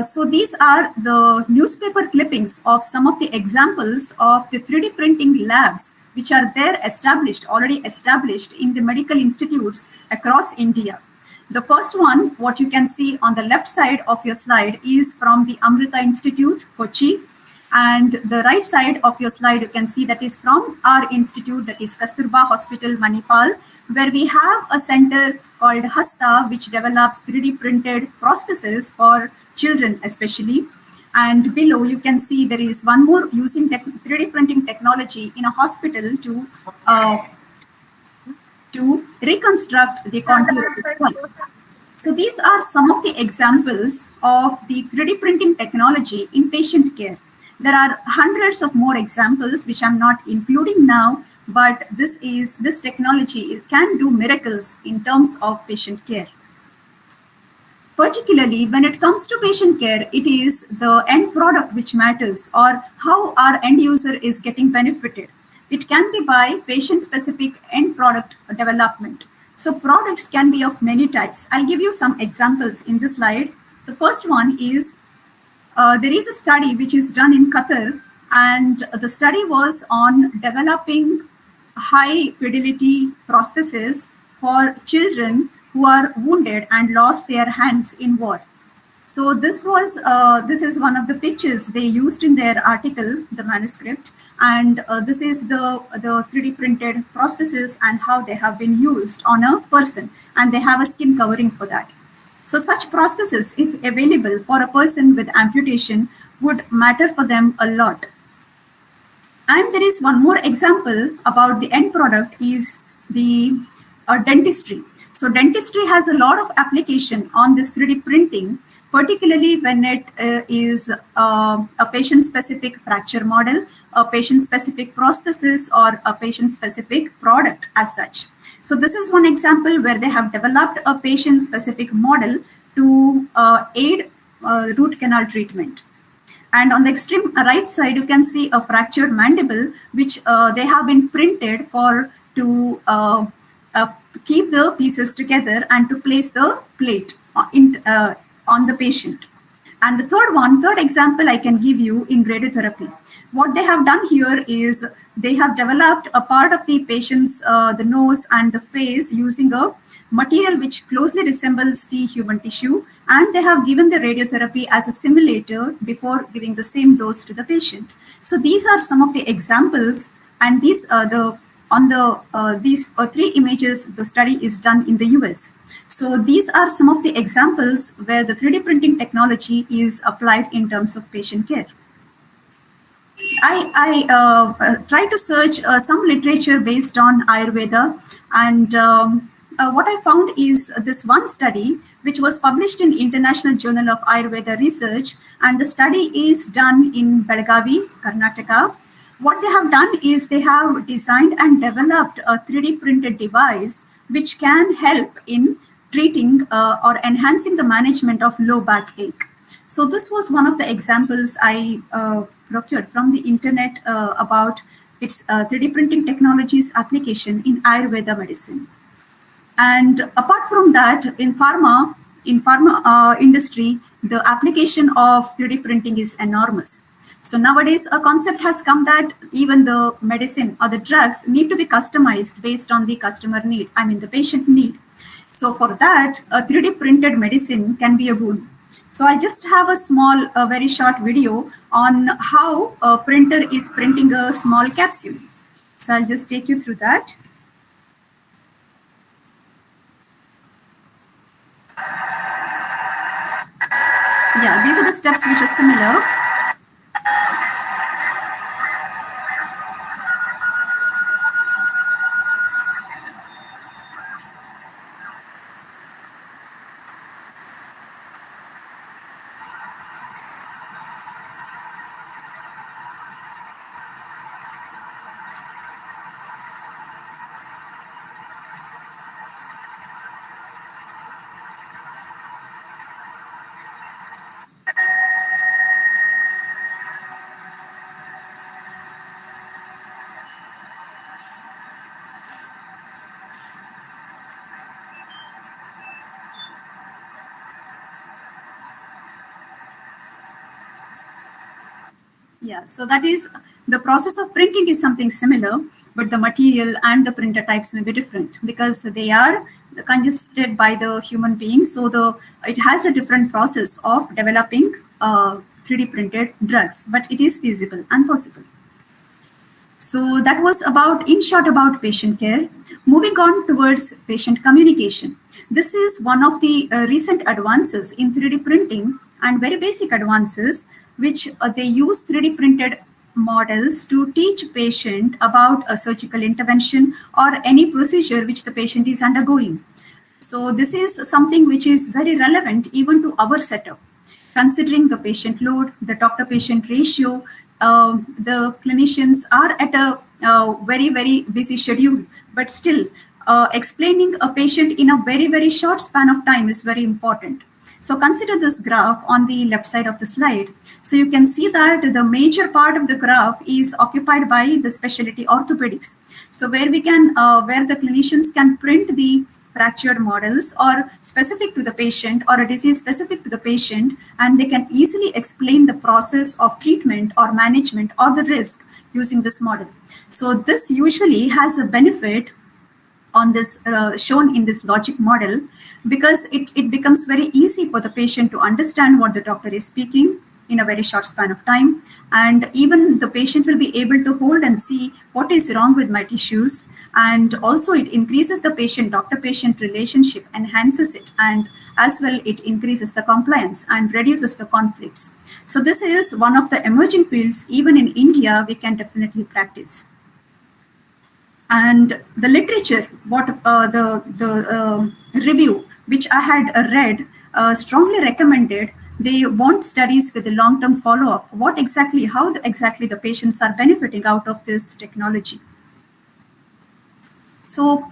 So these are the newspaper clippings of some of the examples of the 3D printing labs which are there already established in the medical institutes across India. The first one, what you can see on the left side of your slide, is from the Amrita Institute, Kochi. And the right side of your slide, you can see that is from our institute, that is Kasturba Hospital, Manipal, where we have a center called Hasta, which develops 3D printed prostheses for children especially. And below, you can see there is one more using 3D printing technology in a hospital to reconstruct the contour of the skull. So these are some of the examples of the 3D printing technology in patient care. There are hundreds of more examples which I'm not including now, but this technology can do miracles in terms of patient care. Particularly when it comes to patient care, it is the end product which matters, or how our end user is getting benefited. It can be by patient-specific end product development. So products can be of many types. I'll give you some examples in this slide. The first one is, there is a study which is done in Qatar, and the study was on developing high fidelity prostheses for children who are wounded and lost their hands in war. So this is one of the pictures they used in their article, the manuscript, and this is the 3D printed prostheses and how they have been used on a person, and they have a skin covering for that. So such prostheses, if available for a person with amputation, would matter for them a lot. And there is one more example about the end product is the dentistry. So dentistry has a lot of application on this 3D printing, particularly when it is a patient-specific fracture model, a patient-specific prosthesis, or a patient-specific product as such. So this is one example where they have developed a patient-specific model to aid root canal treatment. And on the extreme right side, you can see a fractured mandible, which they have been printed to keep the pieces together and to place the plate on the patient. And the third example I can give you in radiotherapy. What they have done here is they have developed a part of the patient's the nose and the face using a material which closely resembles the human tissue, and they have given the radiotherapy as a simulator before giving the same dose to the patient. So these are some of the examples, and these three images, the study is done in the US. So these are some of the examples where the 3D printing technology is applied in terms of patient care. I tried to search some literature based on Ayurveda, and what I found is this one study which was published in International Journal of Ayurveda Research, and the study is done in Belagavi, Karnataka. What they have done is they have designed and developed a 3D printed device which can help in treating or enhancing the management of low backache. So this was one of the examples I procured from the internet about its 3D printing technologies application in Ayurveda medicine. And apart from that, in pharma industry, the application of 3D printing is enormous. So nowadays, a concept has come that even the medicine or the drugs need to be customized based on the customer need, I mean the patient need. So for that, a 3D printed medicine can be a boon. So I just have a very short video on how a printer is printing a small capsule. So I'll just take you through that. Yeah, these are the steps which are similar. Yeah, so that is the process of printing is something similar, but the material and the printer types may be different because they are congested by the human being. So it has a different process of developing 3D printed drugs, but it is feasible and possible. So that was about, in short, about patient care. Moving on towards patient communication. This is one of the recent advances in 3D printing and very basic advances, which they use 3D printed models to teach patient about a surgical intervention or any procedure which the patient is undergoing. So this is something which is very relevant even to our setup. Considering the patient load, the doctor-patient ratio, the clinicians are at a very, very busy schedule, but still explaining a patient in a very, very short span of time is very important. So consider this graph on the left side of the slide. So you can see that the major part of the graph is occupied by the specialty orthopedics. So where the clinicians can print the fractured models or specific to the patient or a disease specific to the patient, and they can easily explain the process of treatment or management or the risk using this model. So this usually has a benefit on this shown in this logic model because it becomes very easy for the patient to understand what the doctor is speaking in a very short span of time, and even the patient will be able to hold and see what is wrong with my tissues, and also it increases the patient doctor-patient relationship, enhances it, and as well it increases the compliance and reduces the conflicts. So this is one of the emerging fields even in India we can definitely practice. And the literature, what the review which I had read strongly recommended, they want studies with a long-term follow-up. How exactly the patients are benefiting out of this technology. So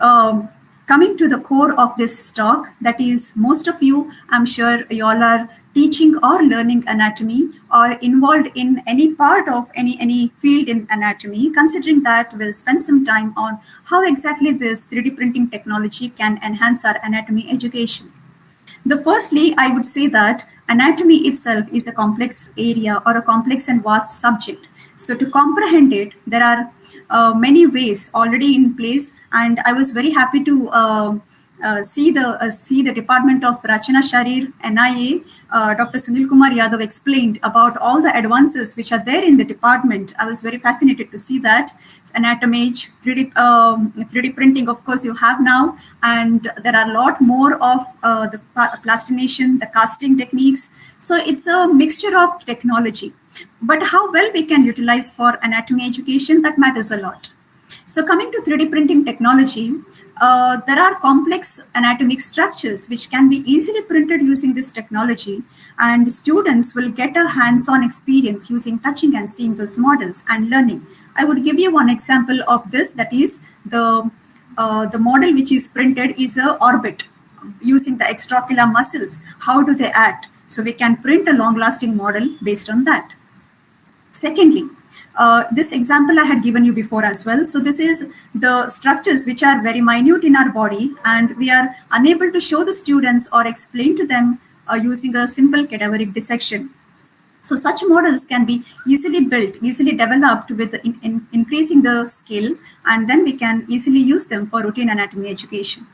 coming to the core of this talk, that is, most of you, I'm sure you all are teaching or learning anatomy or involved in any part of any field in anatomy. Considering that, we'll spend some time on how exactly this 3D printing technology can enhance our anatomy education. Firstly, I would say that anatomy itself is a complex area or a complex and vast subject. So to comprehend it, there are many ways already in place, and I was very happy to see the department of Rachana Sharir, NIA, Dr. Sunil Kumar Yadav explained about all the advances which are there in the department. I was very fascinated to see that. Anatomage, 3D printing, of course, you have now, and there are a lot more of the plastination, the casting techniques. So it's a mixture of technology. But how well we can utilize for anatomy education, that matters a lot. So coming to 3D printing technology, there are complex anatomic structures which can be easily printed using this technology, and students will get a hands-on experience using touching and seeing those models and learning. I would give you one example of this, that is the model which is printed is a orbit using the extraocular muscles. How do they act? So we can print a long-lasting model based on that. Secondly, this example I had given you before as well. So this is the structures which are very minute in our body, and we are unable to show the students or explain to them using a simple cadaveric dissection. So such models can be easily built, easily developed with increasing the skill, and then we can easily use them for routine anatomy education.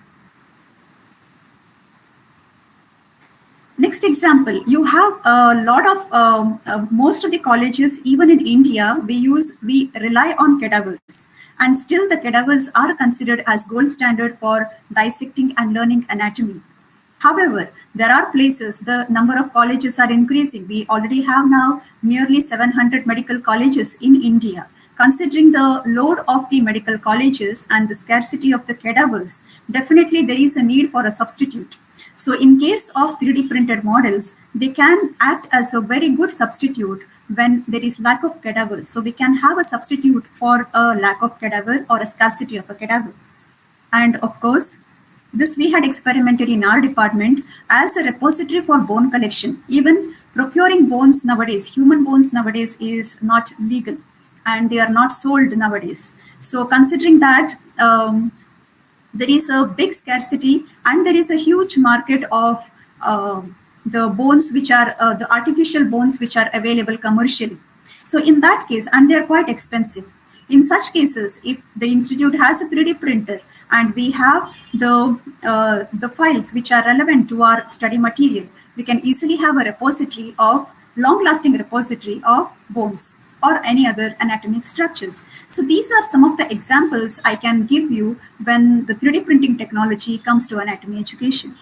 Next example, you have a lot of most of the colleges, even in India, we rely on cadavers, and still the cadavers are considered as gold standard for dissecting and learning anatomy. However, there are places, the number of colleges are increasing. We already have now nearly 700 medical colleges in India. Considering the load of the medical colleges and the scarcity of the cadavers, definitely there is a need for a substitute. So in case of 3D printed models, they can act as a very good substitute when there is lack of cadavers. So we can have a substitute for a lack of cadaver or a scarcity of a cadaver. And of course, this we had experimented in our department as a repository for bone collection. Even procuring bones nowadays, human bones nowadays, is not legal and they are not sold nowadays. So considering that, there is a big scarcity and there is a huge market of the bones which are the artificial bones which are available commercially. So in that case, and they are quite expensive. In such cases, if the institute has a 3D printer and we have the files which are relevant to our study material, we can easily have a repository of long-lasting repository of bones or any other anatomic structures. So these are some of the examples I can give you when the 3D printing technology comes to anatomy education.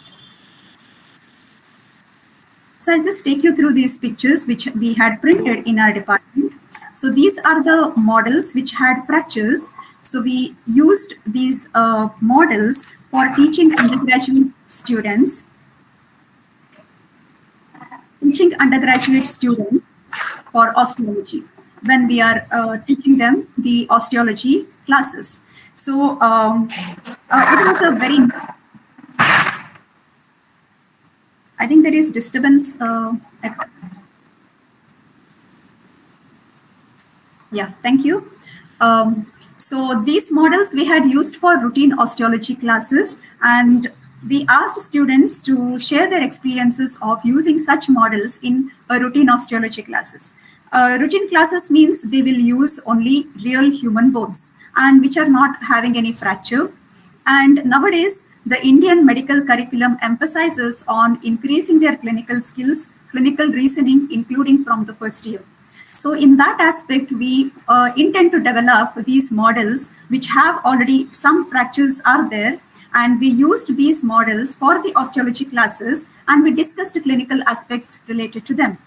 So I'll just take you through these pictures which we had printed in our department. So these are the models which had fractures. So we used these models for teaching undergraduate students for osteology when we are teaching them the osteology classes. So it was a very, I think there is disturbance. Yeah, thank you. So these models we had used for routine osteology classes, and we asked students to share their experiences of using such models in a routine osteology classes. Routine classes means they will use only real human bones and which are not having any fracture. And nowadays, the Indian medical curriculum emphasizes on increasing their clinical skills, clinical reasoning, including from the first year. So in that aspect, we intend to develop these models which have already some fractures are there, and we used these models for the osteology classes and we discussed the clinical aspects related to them.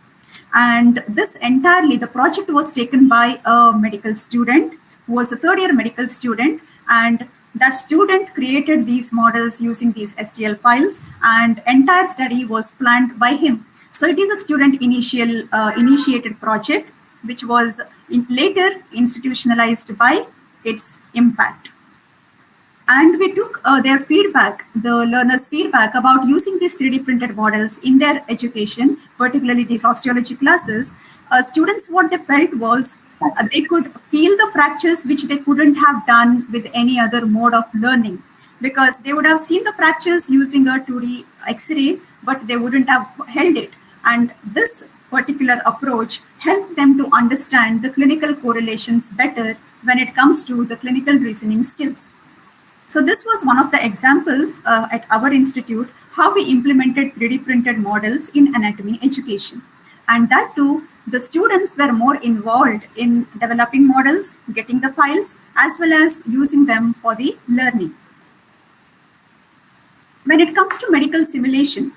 And this entirely, the project was taken by a medical student who was a third-year medical student, and that student created these models using these STL files, and entire study was planned by him. So it is a student initiated project, which was later institutionalized by its impact. And we took their feedback, the learners' feedback about using these 3D printed models in their education, particularly these osteology classes. Students, what they felt was they could feel the fractures which they couldn't have done with any other mode of learning, because they would have seen the fractures using a 2D X-ray, but they wouldn't have held it. And this particular approach helped them to understand the clinical correlations better when it comes to the clinical reasoning skills. So this was one of the examples at our institute, how we implemented 3D printed models in anatomy education. And that too, the students were more involved in developing models, getting the files, as well as using them for the learning. When it comes to medical simulation,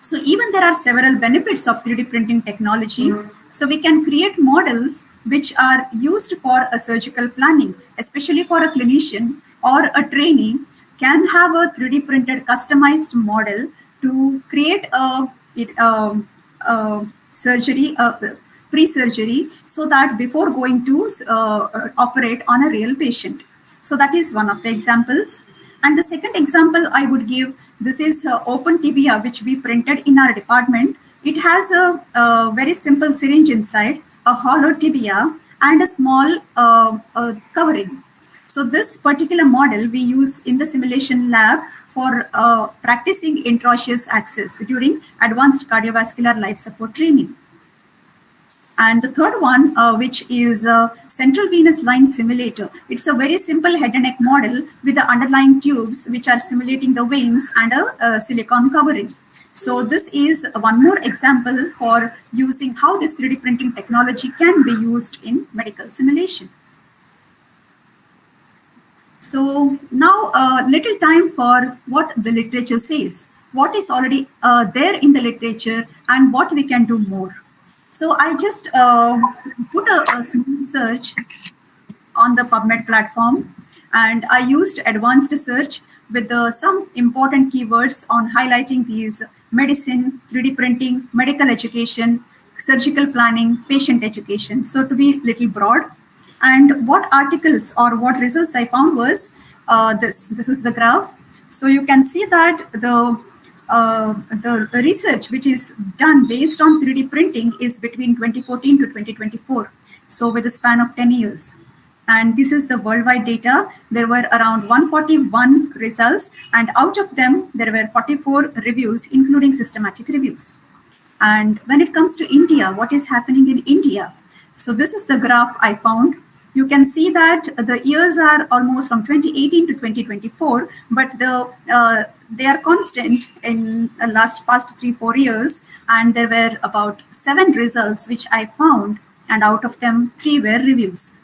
so even there are several benefits of 3D printing technology. So we can create models which are used for a surgical planning, especially for a clinician or a trainee can have a 3D printed customized model to create a surgery, pre-surgery, so that before going to operate on a real patient. So that is one of the examples. And the second example I would give, this is open tibia, which we printed in our department. It has a very simple syringe inside, a hollow tibia, and a small covering. So this particular model we use in the simulation lab for practicing intraosseous access during advanced cardiovascular life support training. And the third one, which is central venous line simulator. It's a very simple head and neck model with the underlying tubes which are simulating the veins and a silicone covering. So this is one more example for using how this 3D printing technology can be used in medical simulation. So now a little time for what the literature says, what is already there in the literature and what we can do more. So I just put a small search on the PubMed platform, and I used advanced search with some important keywords on highlighting these: medicine, 3D printing, medical education, surgical planning, patient education. So to be little broad. And what articles or what results I found was this. This is the graph. So you can see that the research which is done based on 3D printing is between 2014 to 2024. So with a span of 10 years. And this is the worldwide data. There were around 141 results, and out of them, there were 44 reviews, including systematic reviews. And when it comes to India, what is happening in India? So this is the graph I found. You can see that the years are almost from 2018 to 2024, but they are constant in the past 3-4 years. And there were about 7 results which I found, and out of them 3 were reviews.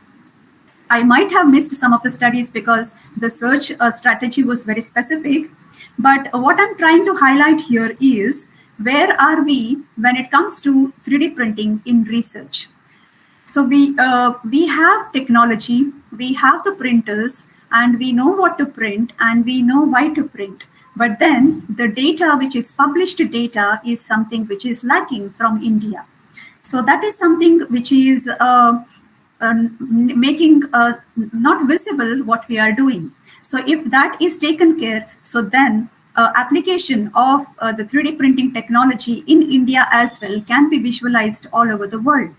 I might have missed some of the studies because the search strategy was very specific. But what I'm trying to highlight here is, where are we when it comes to 3D printing in research? So we have technology, we have the printers, and we know what to print, and we know why to print. But then the data, which is published data, is something which is lacking from India. So that is something which is making not visible what we are doing. So if that is taken care, so then application of the 3D printing technology in India as well can be visualized all over the world.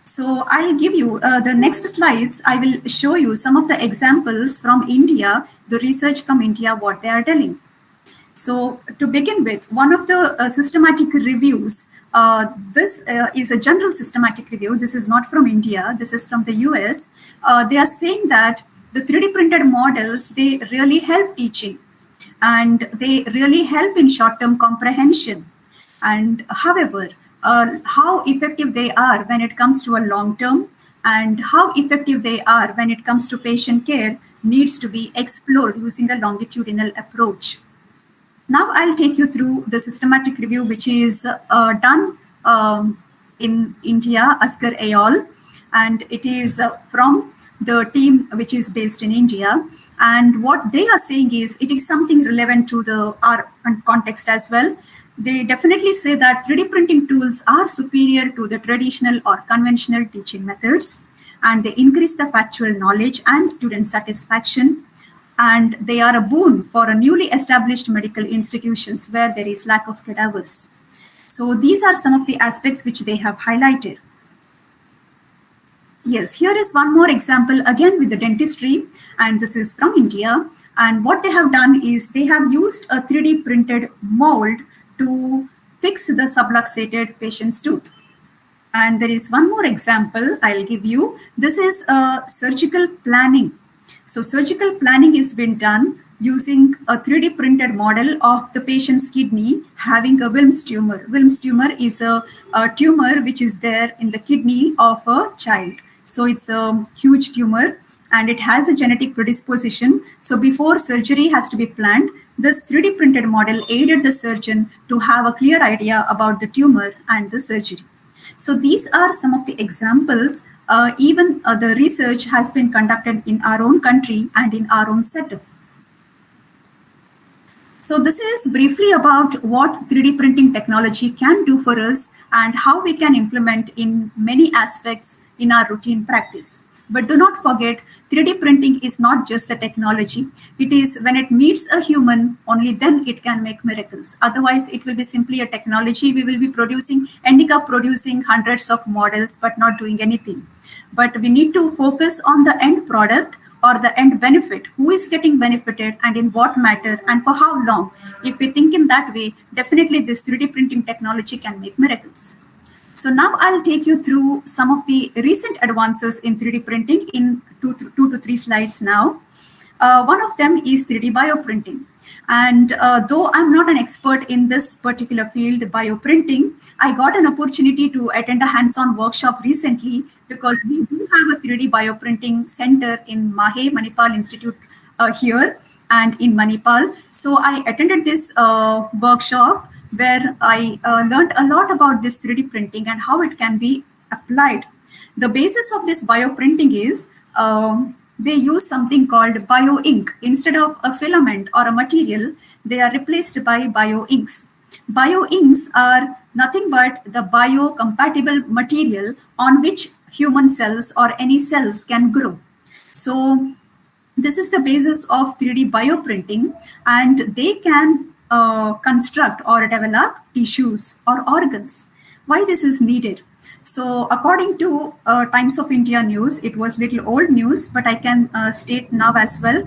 So I'll give you the next slides. I will show you some of the examples from India, the research from India, what they are telling. So to begin with, one of the systematic reviews, this is a general systematic review. This is not from India. This is from the US. They are saying that the 3D printed models, they really help teaching, and they really help in short-term comprehension. And however, how effective they are when it comes to a long-term, and how effective they are when it comes to patient care, needs to be explored using a longitudinal approach. Now I'll take you through the systematic review, which is done in India, Asghar et al., and it is from the team which is based in India. And what they are saying is, it is something relevant to our context as well. They definitely say that 3D printing tools are superior to the traditional or conventional teaching methods, and they increase the factual knowledge and student satisfaction. And they are a boon for a newly established medical institutions where there is lack of cadavers. So these are some of the aspects which they have highlighted. Yes, here is one more example, again with the dentistry, and this is from India. And what they have done is, they have used a 3D printed mold to fix the subluxated patient's tooth. And there is one more example I'll give you. This is surgical planning. So surgical planning is being done using a 3D printed model of the patient's kidney having a Wilms tumor. Wilms tumor is a tumor which is there in the kidney of a child. So it's a huge tumor and it has a genetic predisposition. So before surgery has to be planned, this 3D printed model aided the surgeon to have a clear idea about the tumor and the surgery. So these are some of the examples. Even the research has been conducted in our own country and in our own setup. So this is briefly about what 3D printing technology can do for us and how we can implement in many aspects in our routine practice. But do not forget, 3D printing is not just a technology. It is when it meets a human, only then it can make miracles. Otherwise, it will be simply a technology. We will be ending up producing hundreds of models, but not doing anything. But we need to focus on the end product or the end benefit, who is getting benefited and in what matter and for how long. If we think in that way, definitely this 3D printing technology can make miracles. So now I'll take you through some of the recent advances in 3D printing in two to three slides now. One of them is 3D bioprinting. And though I'm not an expert in this particular field, bioprinting, I got an opportunity to attend a hands-on workshop recently because we do have a 3D bioprinting center in Mahe, Manipal Institute here and in Manipal. So I attended this workshop where I learned a lot about this 3D printing and how it can be applied. The basis of this bioprinting is they use something called bio ink. Instead of a filament or a material, they are replaced by bio inks. Bio inks are nothing but the biocompatible material on which human cells or any cells can grow. So this is the basis of 3D bioprinting, and they can construct or develop tissues or organs. Why this is needed? So according to Times of India news, it was little old news, but I can state now as well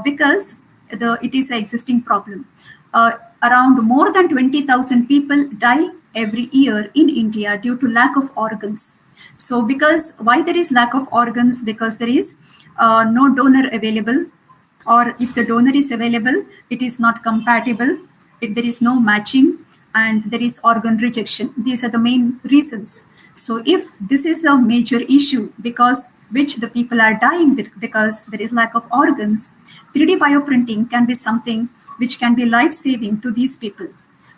because it is an existing problem. Around more than 20,000 people die every year in India due to lack of organs. So because why there is lack of organs? Because there is no donor available, or if the donor is available, it is not compatible, there is no matching, and there is organ rejection. These are the main reasons. So if this is a major issue because which the people are dying because there is lack of organs, 3D bioprinting can be something which can be life-saving to these people.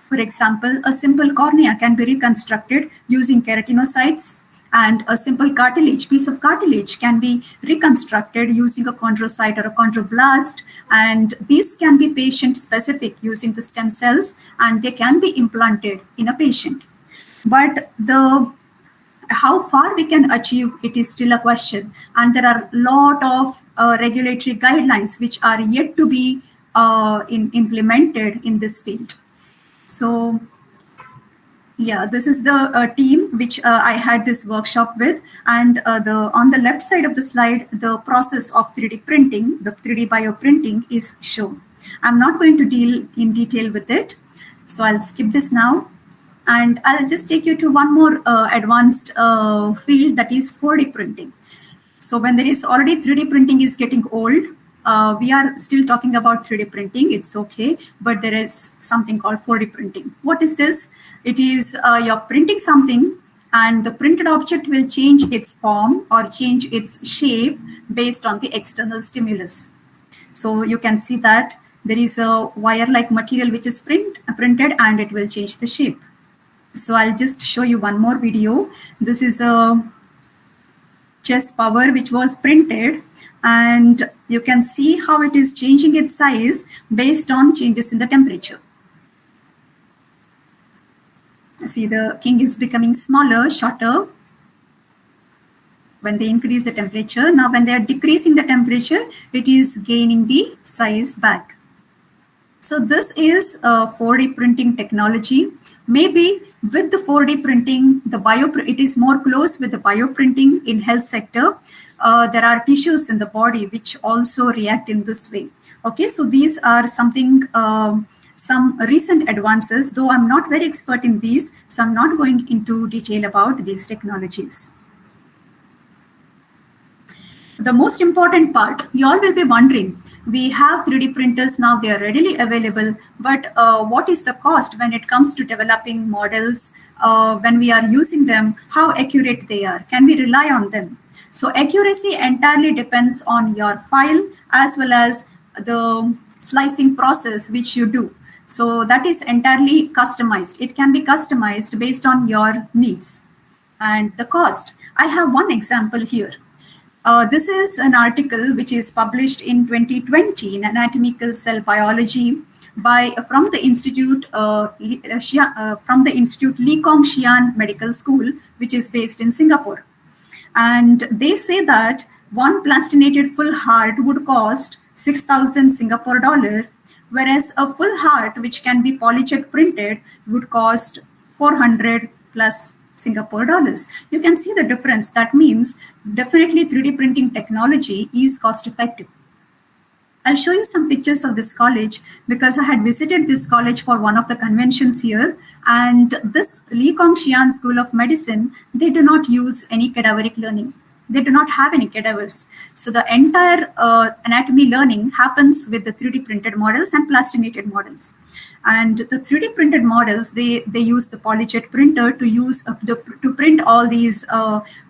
For example, a simple cornea can be reconstructed using keratinocytes, and a simple cartilage, piece of cartilage can be reconstructed using a chondrocyte or a chondroblast, and these can be patient-specific using the stem cells, and they can be implanted in a patient. But how far we can achieve it is still a question, and there are a lot of regulatory guidelines which are yet to be implemented in this field. So yeah, this is the team which I had this workshop with, and on the left side of the slide, the process of 3D printing, the 3D bioprinting is shown. I'm not going to deal in detail with it, so I'll skip this now. And I'll just take you to one more advanced field, that is 4D printing. So when there is already 3D printing is getting old, we are still talking about 3D printing, it's okay, but there is something called 4D printing. What is this? It is you're printing something and the printed object will change its form or change its shape based on the external stimulus. So you can see that there is a wire-like material which is printed and it will change the shape. So I'll just show you one more video. This is a chest power which was printed, and you can see how it is changing its size based on changes in the temperature. See, the king is becoming smaller, shorter when they increase the temperature. Now when they are decreasing the temperature, it is gaining the size back. So this is a 4D printing technology. Maybe with the 4D printing, it is more close with the bioprinting in health sector. There are tissues in the body which also react in this way. Okay, so these are something, some recent advances, though I'm not very expert in these, so I'm not going into detail about these technologies. The most important part, you all will be wondering, we have 3D printers now, they are readily available, but what is the cost when it comes to developing models? When we are using them, how accurate they are? Can we rely on them? So accuracy entirely depends on your file as well as the slicing process which you do. So that is entirely customized. It can be customized based on your needs. And the cost, I have one example here. This is an article which is published in 2020 in Anatomical Cell Biology from the Institute Lee Kong Chian Medical School, which is based in Singapore. And they say that one plastinated full heart would cost 6,000 Singapore dollar, whereas a full heart which can be polyjet printed would cost 400 plus Singapore dollars. You can see the difference. That means definitely 3D printing technology is cost effective. I'll show you some pictures of this college because I had visited this college for one of the conventions here. And this Lee Kong Xian School of Medicine, they do not use any cadaveric learning. They do not have any cadavers. So the entire anatomy learning happens with the 3D printed models and plastinated models. And the 3D printed models, they use the polyjet printer to print all these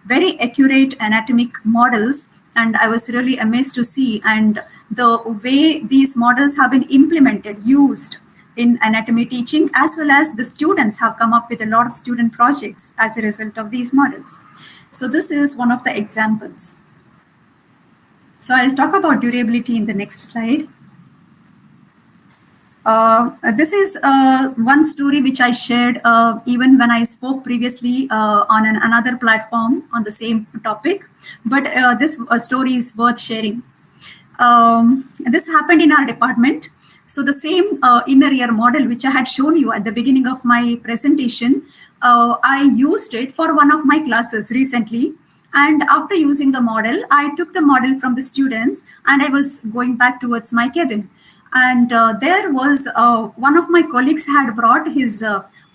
very accurate anatomic models. And I was really amazed to see and the way these models have been implemented, used in anatomy teaching, as well as the students have come up with a lot of student projects as a result of these models. So this is one of the examples. So I'll talk about durability in the next slide. This is one story which I shared even when I spoke previously on another platform on the same topic, but this story is worth sharing. This happened in our department. So the same inner ear model which I had shown you at the beginning of my presentation, I used it for one of my classes recently. And after using the model, I took the model from the students and I was going back towards my cabin. And there was one of my colleagues had brought his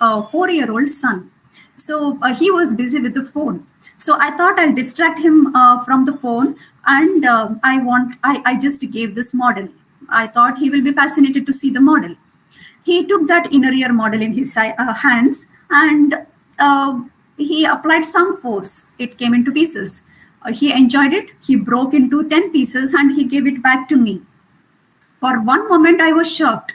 4-year-old son. So he was busy with the phone. So I thought I'll distract him from the phone, and I just gave this model. I thought he will be fascinated to see the model. He took that inner ear model in his hands and he applied some force. It came into pieces. He enjoyed it. He broke into 10 pieces and he gave it back to me. For one moment, I was shocked.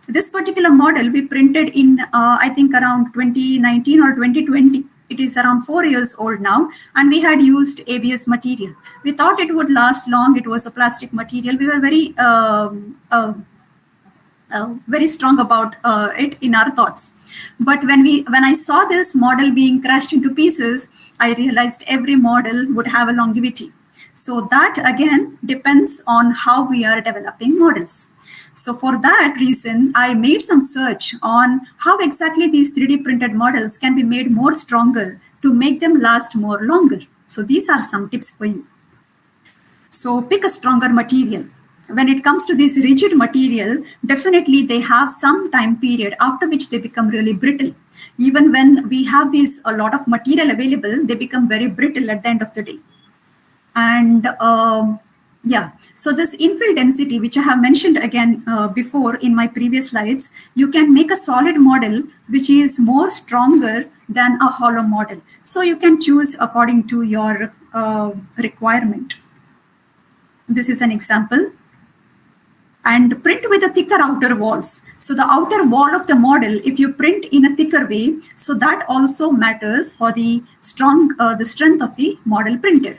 This particular model we printed in, I think, around 2019 or 2020. It is around 4 years old now, and we had used ABS material. We thought it would last long. It was a plastic material. We were very strong about it in our thoughts. But when I saw this model being crushed into pieces, I realized every model would have a longevity. So that again depends on how we are developing models. So for that reason, I made some search on how exactly these 3D printed models can be made more stronger to make them last more longer. So these are some tips for you. So pick a stronger material. When it comes to this rigid material, definitely they have some time period after which they become really brittle. Even when we have a lot of material available, they become very brittle at the end of the day. And yeah, so this infill density, which I have mentioned again before in my previous slides, you can make a solid model which is more stronger than a hollow model. So you can choose according to your requirement. This is an example. And print with the thicker outer walls. So the outer wall of the model, if you print in a thicker way, so that also matters for the strength of the model printed.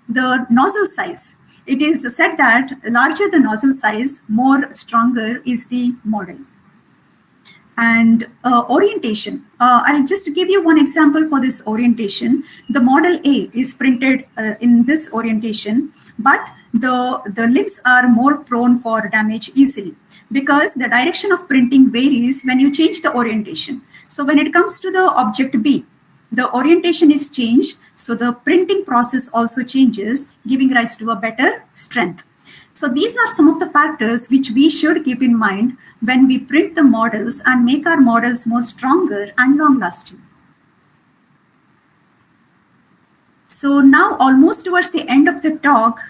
The nozzle size. It is said that larger the nozzle size, more stronger is the model. And orientation. I'll just give you one example for this orientation. The model A is printed in this orientation, but the limbs are more prone for damage easily because the direction of printing varies when you change the orientation. So when it comes to the object B, the orientation is changed, so the printing process also changes, giving rise to a better strength. So these are some of the factors which we should keep in mind when we print the models and make our models more stronger and long-lasting. So now almost towards the end of the talk,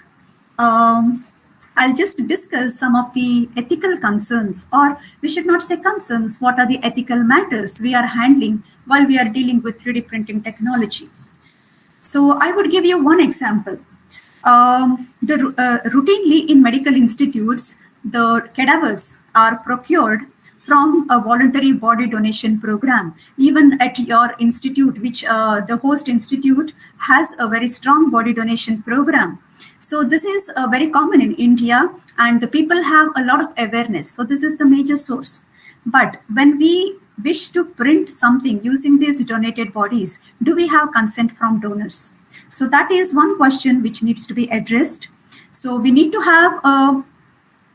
I'll just discuss some of the ethical concerns, or we should not say concerns, what are the ethical matters we are handling while we are dealing with 3D printing technology. So I would give you one example. Routinely in medical institutes, the cadavers are procured from a voluntary body donation program. Even at your institute, which the host institute has a very strong body donation program. So this is very common in India, and the people have a lot of awareness. So this is the major source. But when we wish to print something using these donated bodies, do we have consent from donors? So that is one question which needs to be addressed. So we need to have a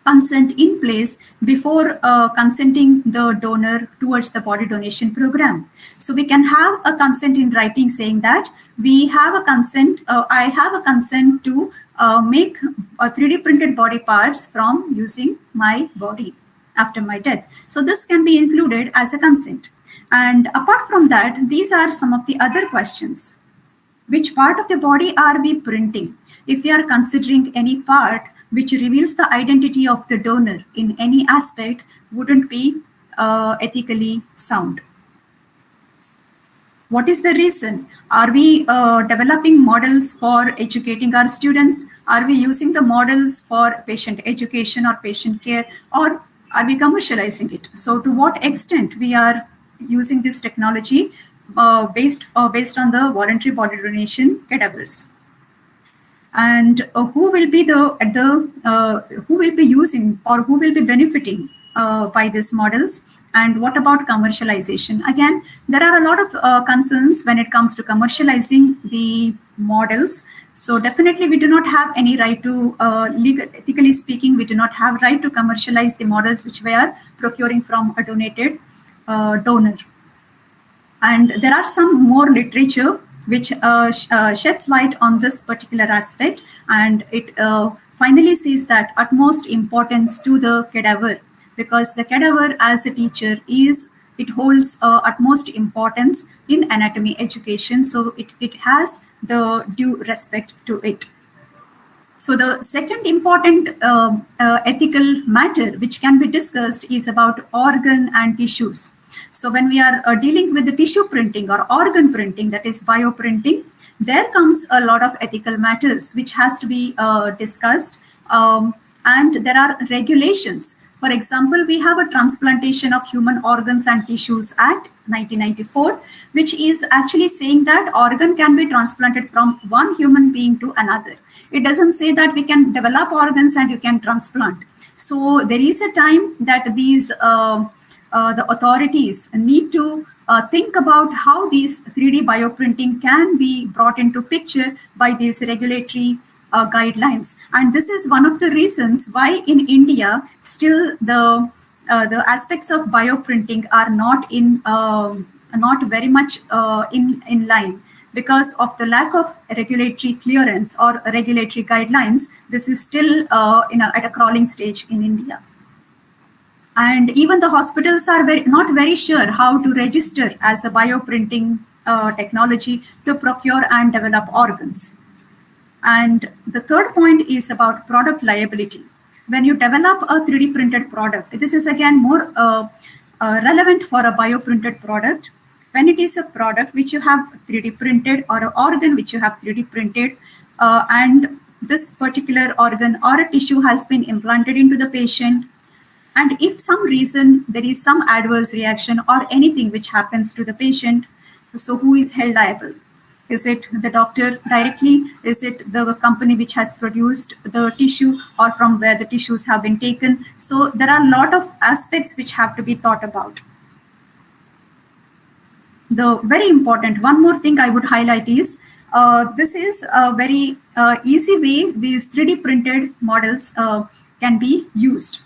consent in place before consenting the donor towards the body donation program. So we can have a consent in writing saying that we have a consent, I have a consent to make 3D printed body parts from using my body after my death. So this can be included as a consent. And apart from that, these are some of the other questions. Which part of the body are we printing? If we are considering any part which reveals the identity of the donor in any aspect, wouldn't be ethically sound. What is the reason? Are we developing models for educating our students? Are we using the models for patient education or patient care, or are we commercializing it? So to what extent we are using this technology based on the voluntary body donation cadavers? And who will be who will be using or who will be benefiting by these models? And what about commercialization? Again, there are a lot of concerns when it comes to commercializing the models. So definitely we do not have any right to, ethically speaking, we do not have right to commercialize the models which we are procuring from a donated donor. And there are some more literature which sheds light on this particular aspect, and it finally sees that utmost importance to the cadaver, because the cadaver as a teacher it holds utmost importance in anatomy education, so it has the due respect to it. So the second important ethical matter which can be discussed is about organ and tissues. So when we are dealing with the tissue printing or organ printing, that is bioprinting, there comes a lot of ethical matters which has to be discussed, and there are regulations. For example, we have a Transplantation of Human Organs and Tissues Act 1994, which is actually saying that organ can be transplanted from one human being to another. It doesn't say that we can develop organs and you can transplant. So there is a time that these the authorities need to think about how these 3D bioprinting can be brought into picture by these regulatory guidelines. And this is one of the reasons why in India still the aspects of bioprinting are not very much in line. Because of the lack of regulatory clearance or regulatory guidelines, this is still at a crawling stage in India. And even the hospitals are not very sure how to register as a bioprinting technology to procure and develop organs. And the third point is about product liability. When you develop a 3D printed product, this is again more relevant for a bioprinted product. When it is a product which you have 3D printed or an organ which you have 3D printed, and this particular organ or a tissue has been implanted into the patient, and if some reason there is some adverse reaction or anything which happens to the patient, so who is held liable? Is it the doctor directly? Is it the company which has produced the tissue, or from where the tissues have been taken? So there are a lot of aspects which have to be thought about. The very important one more thing I would highlight is this is a very easy way these 3D printed models can be used.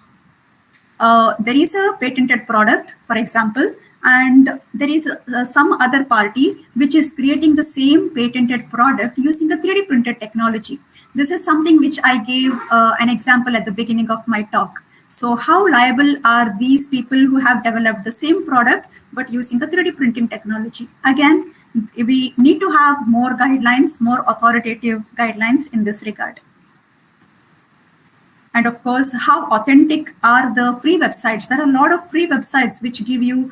There is a patented product, for example, and there is some other party which is creating the same patented product using the 3D printed technology. This is something which I gave an example at the beginning of my talk. So how liable are these people who have developed the same product but using the 3D printing technology? Again, we need to have more guidelines, more authoritative guidelines in this regard. And of course, how authentic are the free websites? There are a lot of free websites which give you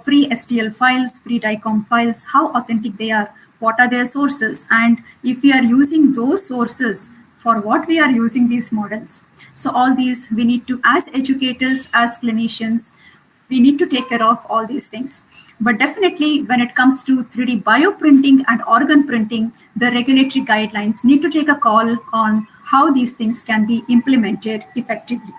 free STL files, free DICOM files, how authentic they are, what are their sources, and if we are using those sources, for what we are using these models. So all these we need to, as educators, as clinicians, we need to take care of all these things. But definitely when it comes to 3D bioprinting and organ printing, the regulatory guidelines need to take a call on how these things can be implemented effectively.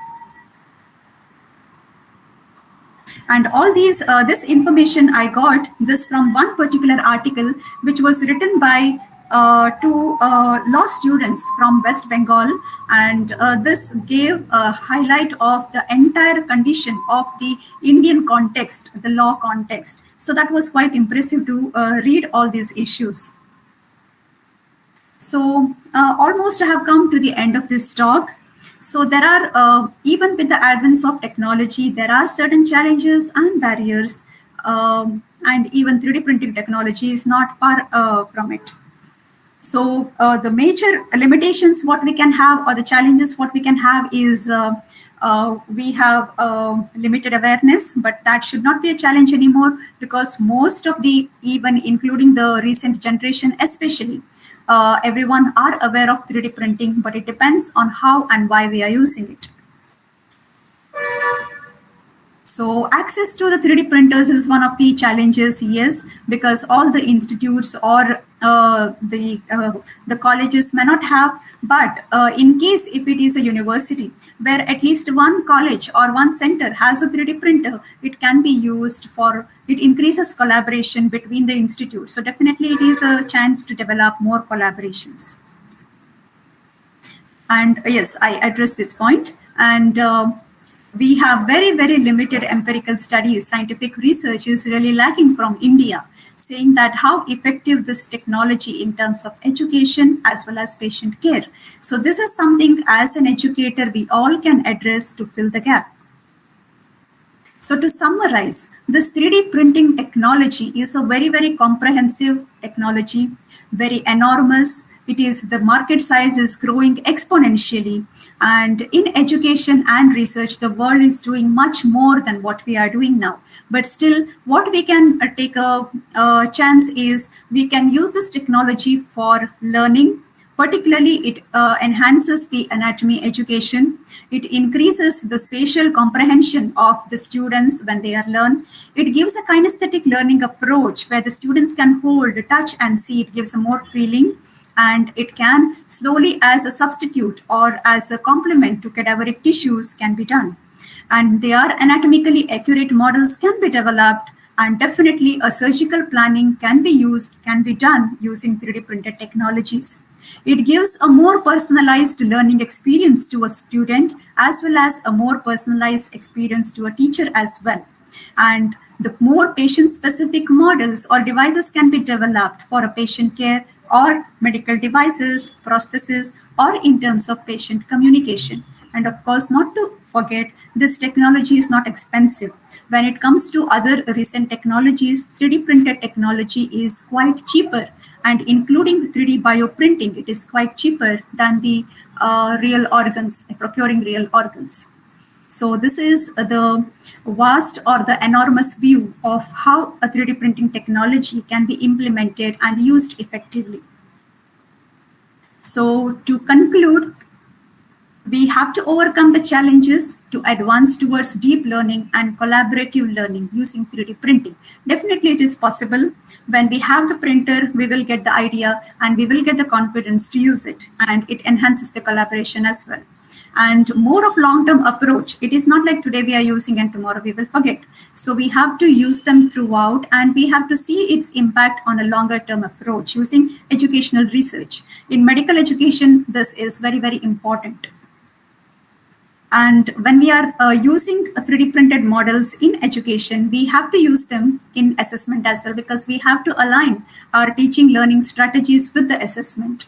And all these, this information I got this from one particular article which was written by two law students from West Bengal, and this gave a highlight of the entire condition of the Indian context, the law context. So that was quite impressive to read all these issues. So almost I have come to the end of this talk. So there are, even with the advance of technology, there are certain challenges and barriers, and even 3D printing technology is not far from it. So the major limitations what we can have, or the challenges what we can have, is we have limited awareness, but that should not be a challenge anymore, because most of the, even including the recent generation especially, everyone are aware of 3D printing, but it depends on how and why we are using it. So access to the 3D printers is one of the challenges, yes, because all the institutes or the colleges may not have. But in case if it is a university where at least one college or one center has a 3D printer, it can be used for, it increases collaboration between the institutes. So definitely it is a chance to develop more collaborations. And yes, I address this point. And we have very, very limited empirical studies. Scientific research is really lacking from India, saying that how effective this technology in terms of education as well as patient care. So this is something as an educator we all can address to fill the gap. So to summarize, this 3D printing technology is a very, very comprehensive technology, very enormous. It is, the market size is growing exponentially. And in education and research, the world is doing much more than what we are doing now. But still, what we can take a chance is we can use this technology for learning. Particularly, it enhances the anatomy education. It increases the spatial comprehension of the students when they are learned. It gives a kinesthetic learning approach where the students can hold, touch, and see. It gives a more feeling. And it can slowly, as a substitute or as a complement to cadaveric tissues, can be done. And they are anatomically accurate models can be developed, and definitely a surgical planning can be done using 3D printed technologies. It gives a more personalized learning experience to a student, as well as a more personalized experience to a teacher as well. And the more patient-specific models or devices can be developed for a patient care or medical devices, prostheses, or in terms of patient communication. And of course, not to forget, this technology is not expensive. When it comes to other recent technologies, 3D printed technology is quite cheaper, and including 3D bioprinting, it is quite cheaper than the real organs, procuring real organs. So this is the vast or the enormous view of how a 3D printing technology can be implemented and used effectively. So to conclude, we have to overcome the challenges to advance towards deep learning and collaborative learning using 3D printing. Definitely it is possible. When we have the printer, we will get the idea and we will get the confidence to use it, and it enhances the collaboration as well. And more of long-term approach. It is not like today we are using and tomorrow we will forget. So we have to use them throughout, and we have to see its impact on a longer-term approach using educational research. In medical education, this is very, very important. And when we are using 3D printed models in education, we have to use them in assessment as well, because we have to align our teaching learning strategies with the assessment.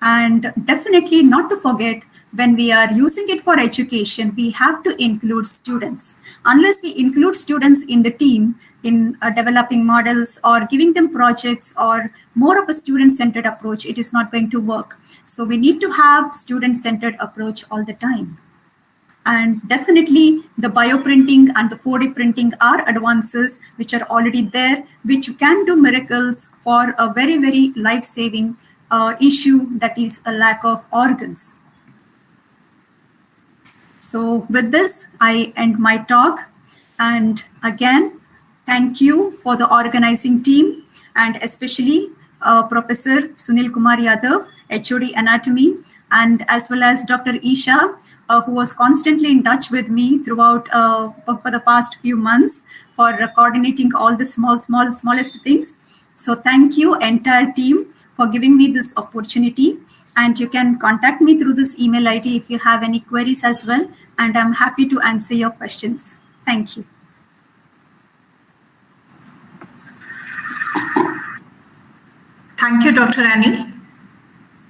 And definitely not to forget, when we are using it for education, we have to include students. Unless we include students in the team in developing models or giving them projects or more of a student-centered approach, it is not going to work. So we need to have student-centered approach all the time. And definitely the bioprinting and the 4D printing are advances which are already there, which can do miracles for a very, very life-saving issue, that is a lack of organs. So with this, I end my talk. And again, thank you for the organizing team, and especially Professor Sunil Kumar Yadav, HOD Anatomy, and as well as Dr. Isha, who was constantly in touch with me throughout for the past few months for coordinating all the smallest things. So thank you, entire team, for giving me this opportunity. And you can contact me through this email ID if you have any queries as well. And I'm happy to answer your questions. Thank you. Thank you, Dr. Annie.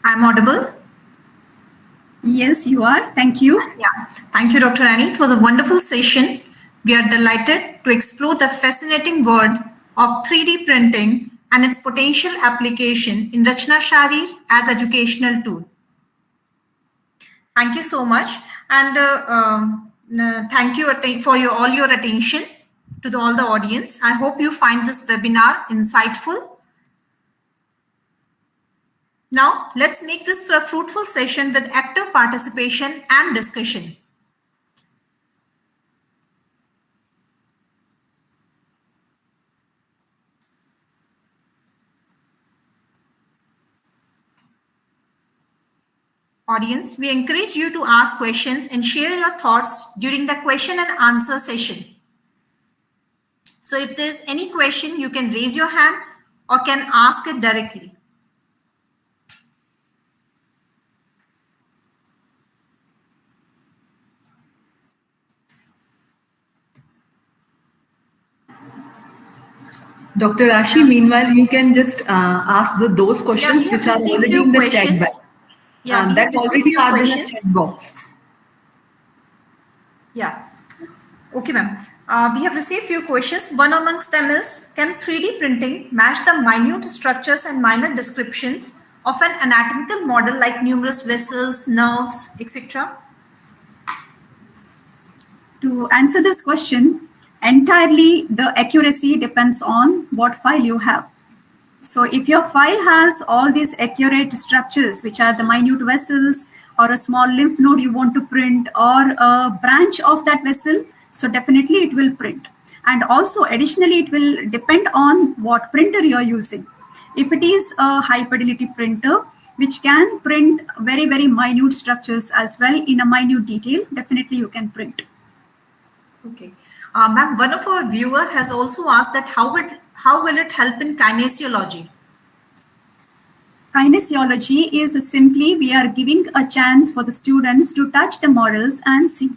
I'm audible? Yes, you are. Thank you. Yeah. Thank you, Dr. Annie. It was a wonderful session. We are delighted to explore the fascinating world of 3D printing and its potential application in Rachana Sharir as educational tool. Thank you so much, and thank you for all your attention to all the audience. I hope you find this webinar insightful. Now, let's make this a fruitful session with active participation and discussion. Audience, we encourage you to ask questions and share your thoughts during the question and answer session. So if there's any question, you can raise your hand or can ask it directly. Dr. Rashi, meanwhile, you can just ask those questions we have which are received already few in the chat questions. box. Yeah, we That have received already few are in the questions. chat box. Yeah. Okay, ma'am. We have received few questions. One amongst them is, can 3D printing match the minute structures and minor descriptions of an anatomical model like numerous vessels, nerves, etc.? To answer this question, entirely the accuracy depends on what file you have. So if your file has all these accurate structures, which are the minute vessels or a small lymph node you want to print or a branch of that vessel, so definitely it will print. And also additionally, it will depend on what printer you are using. If it is a high fidelity printer, which can print very, very minute structures as well in a minute detail, definitely you can print. Okay. Ma'am, one of our viewer has also asked that how will it help in kinesiology? Kinesiology is simply we are giving a chance for the students to touch the models and see.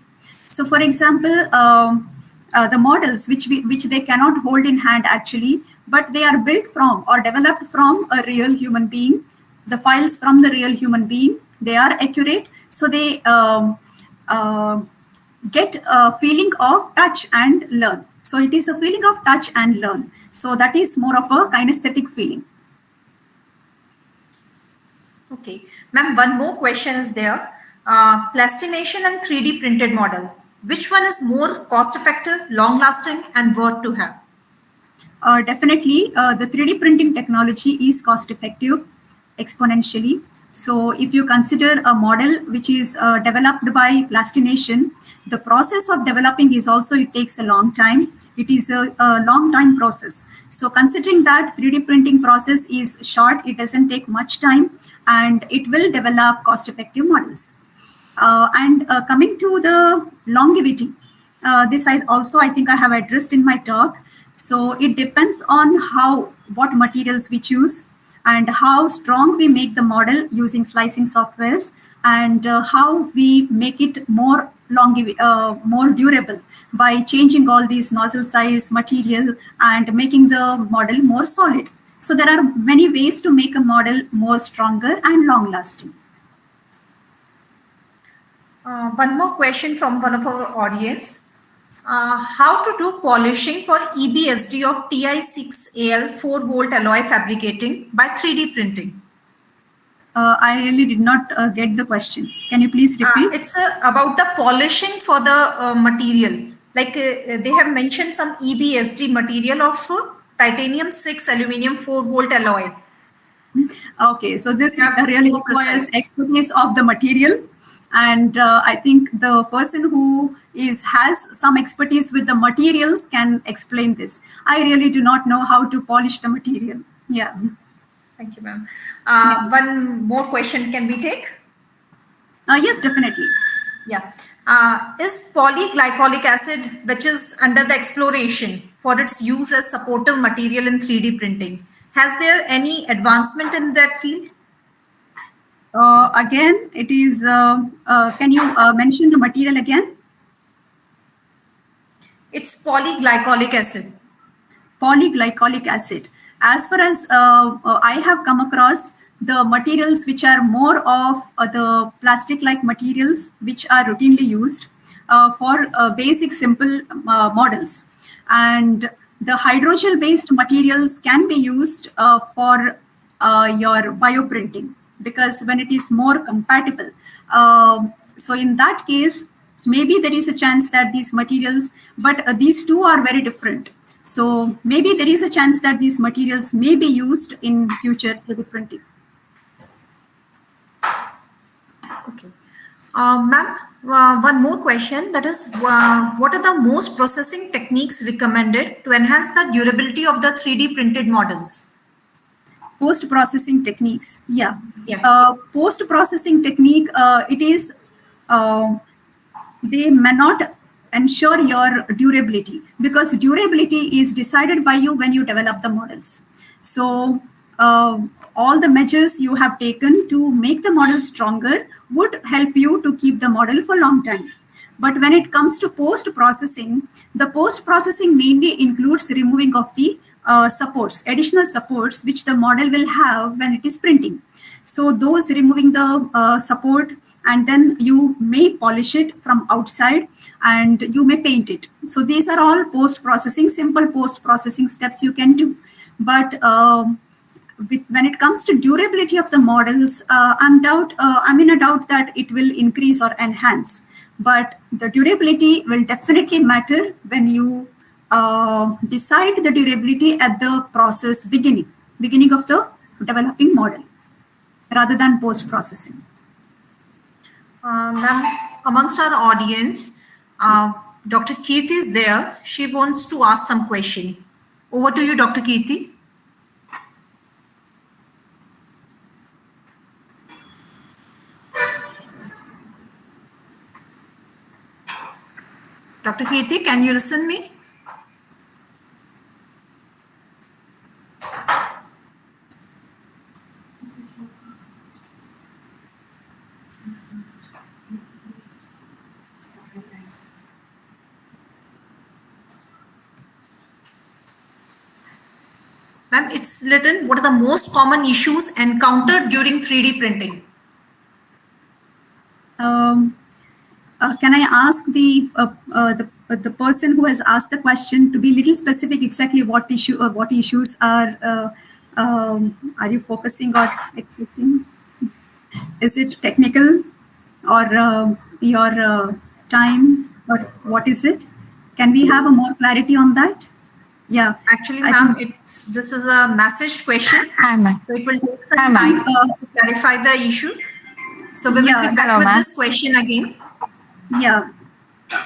So, for example, the models which they cannot hold in hand actually, but they are built from or developed from a real human being. The files from the real human being, they are accurate, so they get a feeling of touch and learn. So it is a feeling of touch and learn. So that is more of a kinesthetic feeling. Okay. Ma'am, one more question is there. Plastination and 3D printed model. Which one is more cost effective, long lasting, and worth to have? Definitely, the 3D printing technology is cost effective exponentially. So if you consider a model which is developed by plastination, the process of developing is also, it takes a long time. It is a long time process. So considering that 3D printing process is short, it doesn't take much time and it will develop cost effective models. And coming to the longevity, this I think I have addressed in my talk. So it depends on what materials we choose and how strong we make the model using slicing softwares and how we make it more more durable by changing all these nozzle size, material, and making the model more solid. So there are many ways to make a model more stronger and long lasting. One more question from one of our audience. How to do polishing for EBSD of TI6AL 4-volt alloy fabricating by 3D printing? I really did not get the question. Can you please repeat? It's about the polishing for the material. Like they have mentioned some EBSD material of titanium 6 aluminum 4-volt alloy. Okay, so this really requires expertise of the material, and I think the person who has some expertise with the materials can explain this. I really do not know how to polish the material. Yeah. Thank you, ma'am. One more question can we take? Yes, definitely. Yeah. Is polyglycolic acid, which is under the exploration for its use as supportive material in 3D printing, has there any advancement in that field? Again, it is, can you mention the material again? It's polyglycolic acid. Polyglycolic acid. As far as I have come across, the materials which are more of the plastic-like materials which are routinely used for basic simple models. And the hydrogel-based materials can be used for your bioprinting, because when it is more compatible. So in that case, maybe there is a chance that these materials, but these two are very different. So maybe there is a chance that these materials may be used in future 3D printing. Okay. Ma'am, one more question, that is, what are the most processing techniques recommended to enhance the durability of the 3D printed models? Post-processing techniques, yeah. Yeah. Post-processing technique, it is, they may not ensure your durability, because durability is decided by you when you develop the models. So all the measures you have taken to make the model stronger would help you to keep the model for a long time. But when it comes to post-processing, the post-processing mainly includes removing of the supports, additional supports, which the model will have when it is printing. So those removing the support, and then you may polish it from outside and you may paint it. So these are all post-processing, simple post-processing steps you can do. But when it comes to durability of the models, I'm in a doubt that it will increase or enhance. But the durability will definitely matter when you decide the durability at the process beginning of the developing model, rather than post-processing. Ma'am, amongst our audience, Dr. Kirti is there. She wants to ask some question. Over to you, Dr. Kirti. Dr. Kirti, can you listen me? Ma'am, it's written, what are the most common issues encountered during 3D printing? Can I ask the person who has asked the question to be little specific exactly what issues are you focusing or expecting? Is it technical, or your time, or what is it? Can we have a more clarity on that? Yeah, Actually, I ma'am, think. this is a message question. Hi, ma'am. So it will take Hi, some ma'am. time to clarify the issue. So we will Yeah, be back Hello, with ma'am. this question again. yeah.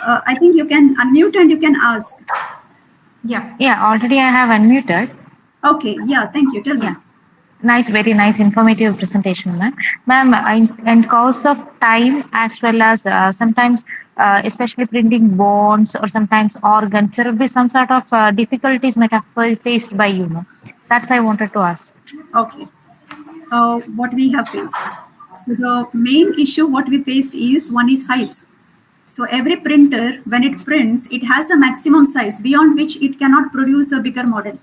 I think you can unmute and you can ask. Yeah. Yeah, already I have unmuted. Okay, yeah, thank you. Tell me. Yeah. Nice, very nice informative presentation, ma'am. Ma'am, in course of time, as well as sometimes, especially printing bones or sometimes organs, there will be some sort of difficulties might have faced by you, ma'am. That's I wanted to ask. Okay. What we have faced. So the main issue what we faced is, one is size. So every printer, when it prints, it has a maximum size beyond which it cannot produce a bigger model.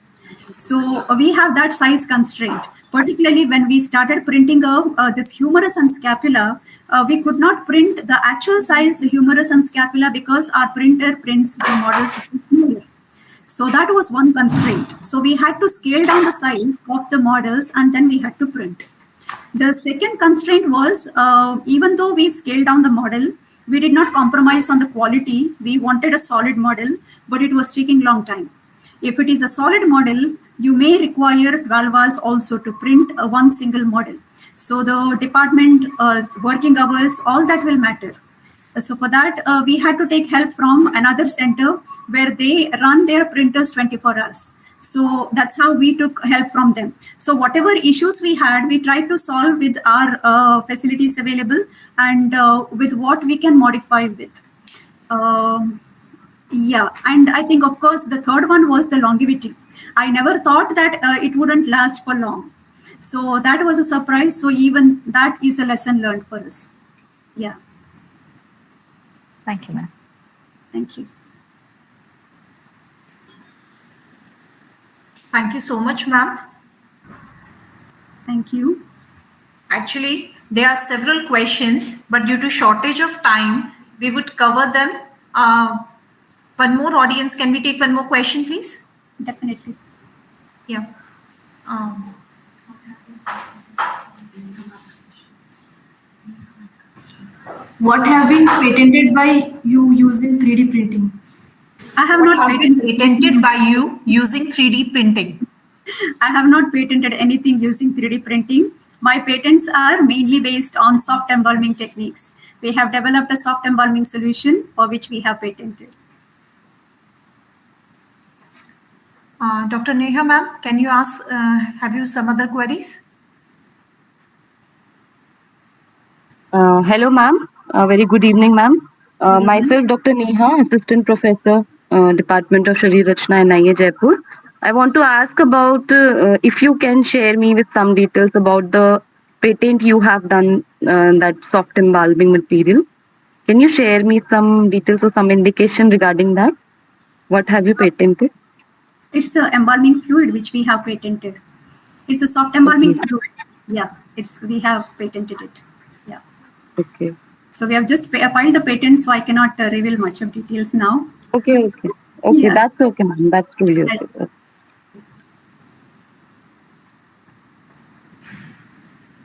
So we have that size constraint. Particularly when we started printing this humerus and scapula, we could not print the actual size humerus and scapula because our printer prints the models smaller. So that was one constraint. So we had to scale down the size of the models and then we had to print. The second constraint was, even though we scaled down the model, we did not compromise on the quality. We wanted a solid model, but it was taking long time. If it is a solid model, you may require 12 hours also to print one single model. So the department, working hours, all that will matter. So for that, we had to take help from another center where they run their printers 24 hours. So that's how we took help from them. So whatever issues we had, we tried to solve with our facilities available and with what we can modify with. Yeah, and I think, of course, the third one was the longevity. I never thought that it wouldn't last for long. So that was a surprise. So even that is a lesson learned for us. Yeah. Thank you, ma'am. Thank you. Thank you so much, ma'am. Thank you. Actually, there are several questions, but due to shortage of time, we would cover them. One more audience, can we take one more question, please? Definitely. Yeah. Um, What have been patented by you using 3D printing? I have what not have been patented patented by you using 3D printing? I have not patented anything using 3D printing. My patents are mainly based on soft embalming techniques. We have developed a soft embalming solution for which we have patented. Dr. Neha, ma'am, can you ask, have you some other queries? Hello, ma'am. Very good evening, ma'am. Good evening. Myself, Dr. Neha, Assistant Professor, Department of Sharir Rachana, NIA Jaipur. I want to ask about if you can share me with some details about the patent you have done, that soft embalming material. Can you share me some details or some indication regarding that? What have you patented? It's the embalming fluid which we have patented. It's a soft embalming Okay, fluid. Yeah, it's we have patented it. Yeah. okay, So we have just filed the patent, so I cannot reveal much of details now. okay. Okay, Yeah. that's okay, ma'am. That's truly Right. okay.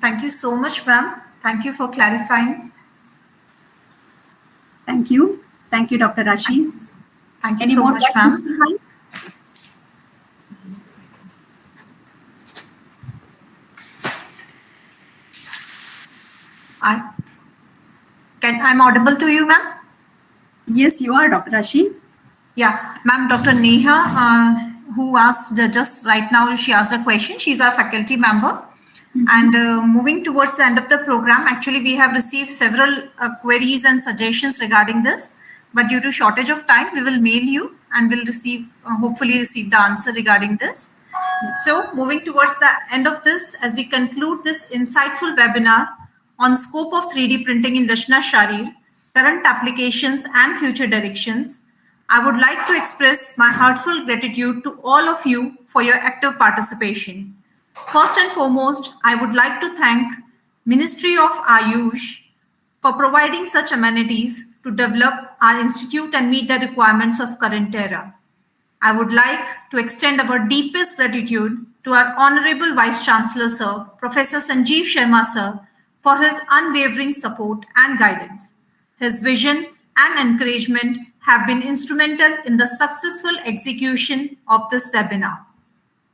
Thank you so much, ma'am. Thank you for clarifying. Thank you. Thank you, Dr. Rashi. Thank you Any so more much, questions? ma'am. I'm audible to you, ma'am? Yes, you are, Dr. Rashi. Yeah, ma'am, Dr. Neha, who asked just right now, she asked a question. She's our faculty member. And moving towards the end of the program, actually, we have received several queries and suggestions regarding this. But due to shortage of time, we will mail you and will receive, hopefully receive the answer regarding this. So moving towards the end of this, as we conclude this insightful webinar on scope of 3D printing in Rachana Sharir, current applications and future directions, I would like to express my heartfelt gratitude to all of you for your active participation. First and foremost, I would like to thank Ministry of Ayush for providing such amenities to develop our institute and meet the requirements of current era. I would like to extend our deepest gratitude to our Honorable Vice Chancellor, Sir, Professor Sanjeev Sharma, Sir, for his unwavering support and guidance. His vision and encouragement have been instrumental in the successful execution of this webinar.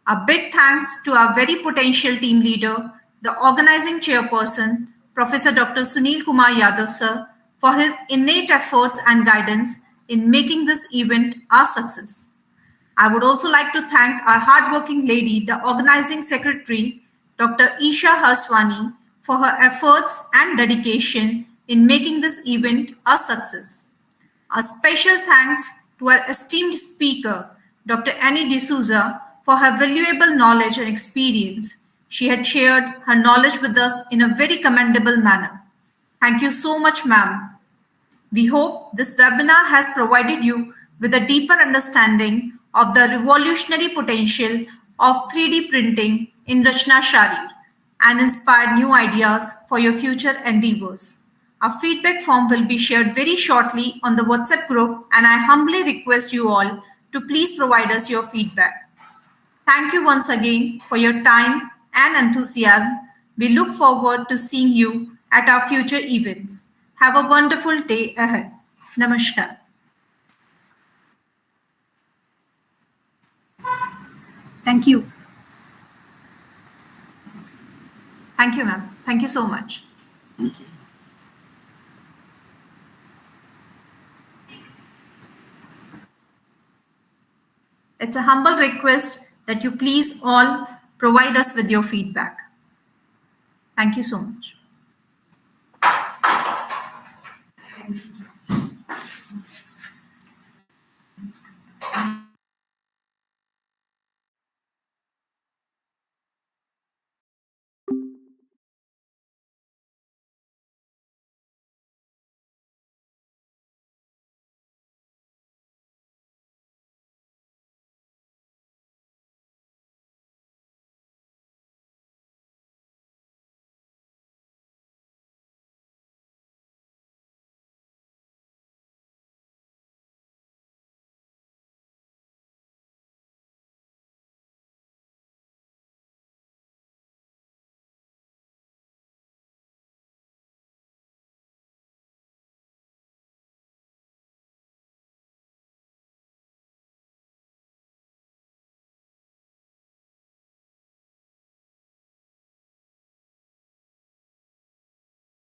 A big thanks to our very potential team leader, the organizing chairperson, Professor Dr. Sunil Kumar Yadav, Sir, for his innate efforts and guidance in making this event a success. I would also like to thank our hardworking lady, the organizing secretary, Dr. Isha Harswani, for her efforts and dedication in making this event a success. A special thanks to our esteemed speaker, Dr. Annie D'Souza, for her valuable knowledge and experience. She had shared her knowledge with us in a very commendable manner. Thank you so much, ma'am. We hope this webinar has provided you with a deeper understanding of the revolutionary potential of 3D printing in Rachana Sharir and inspired new ideas for your future endeavors. A feedback form will be shared very shortly on the WhatsApp group, and I humbly request you all to please provide us your feedback. Thank you once again for your time and enthusiasm. We look forward to seeing you at our future events. Have a wonderful day ahead. Namaskar. Thank you. Thank you, ma'am. Thank you so much. Thank you. It's a humble request that you please all provide us with your feedback. Thank you so much.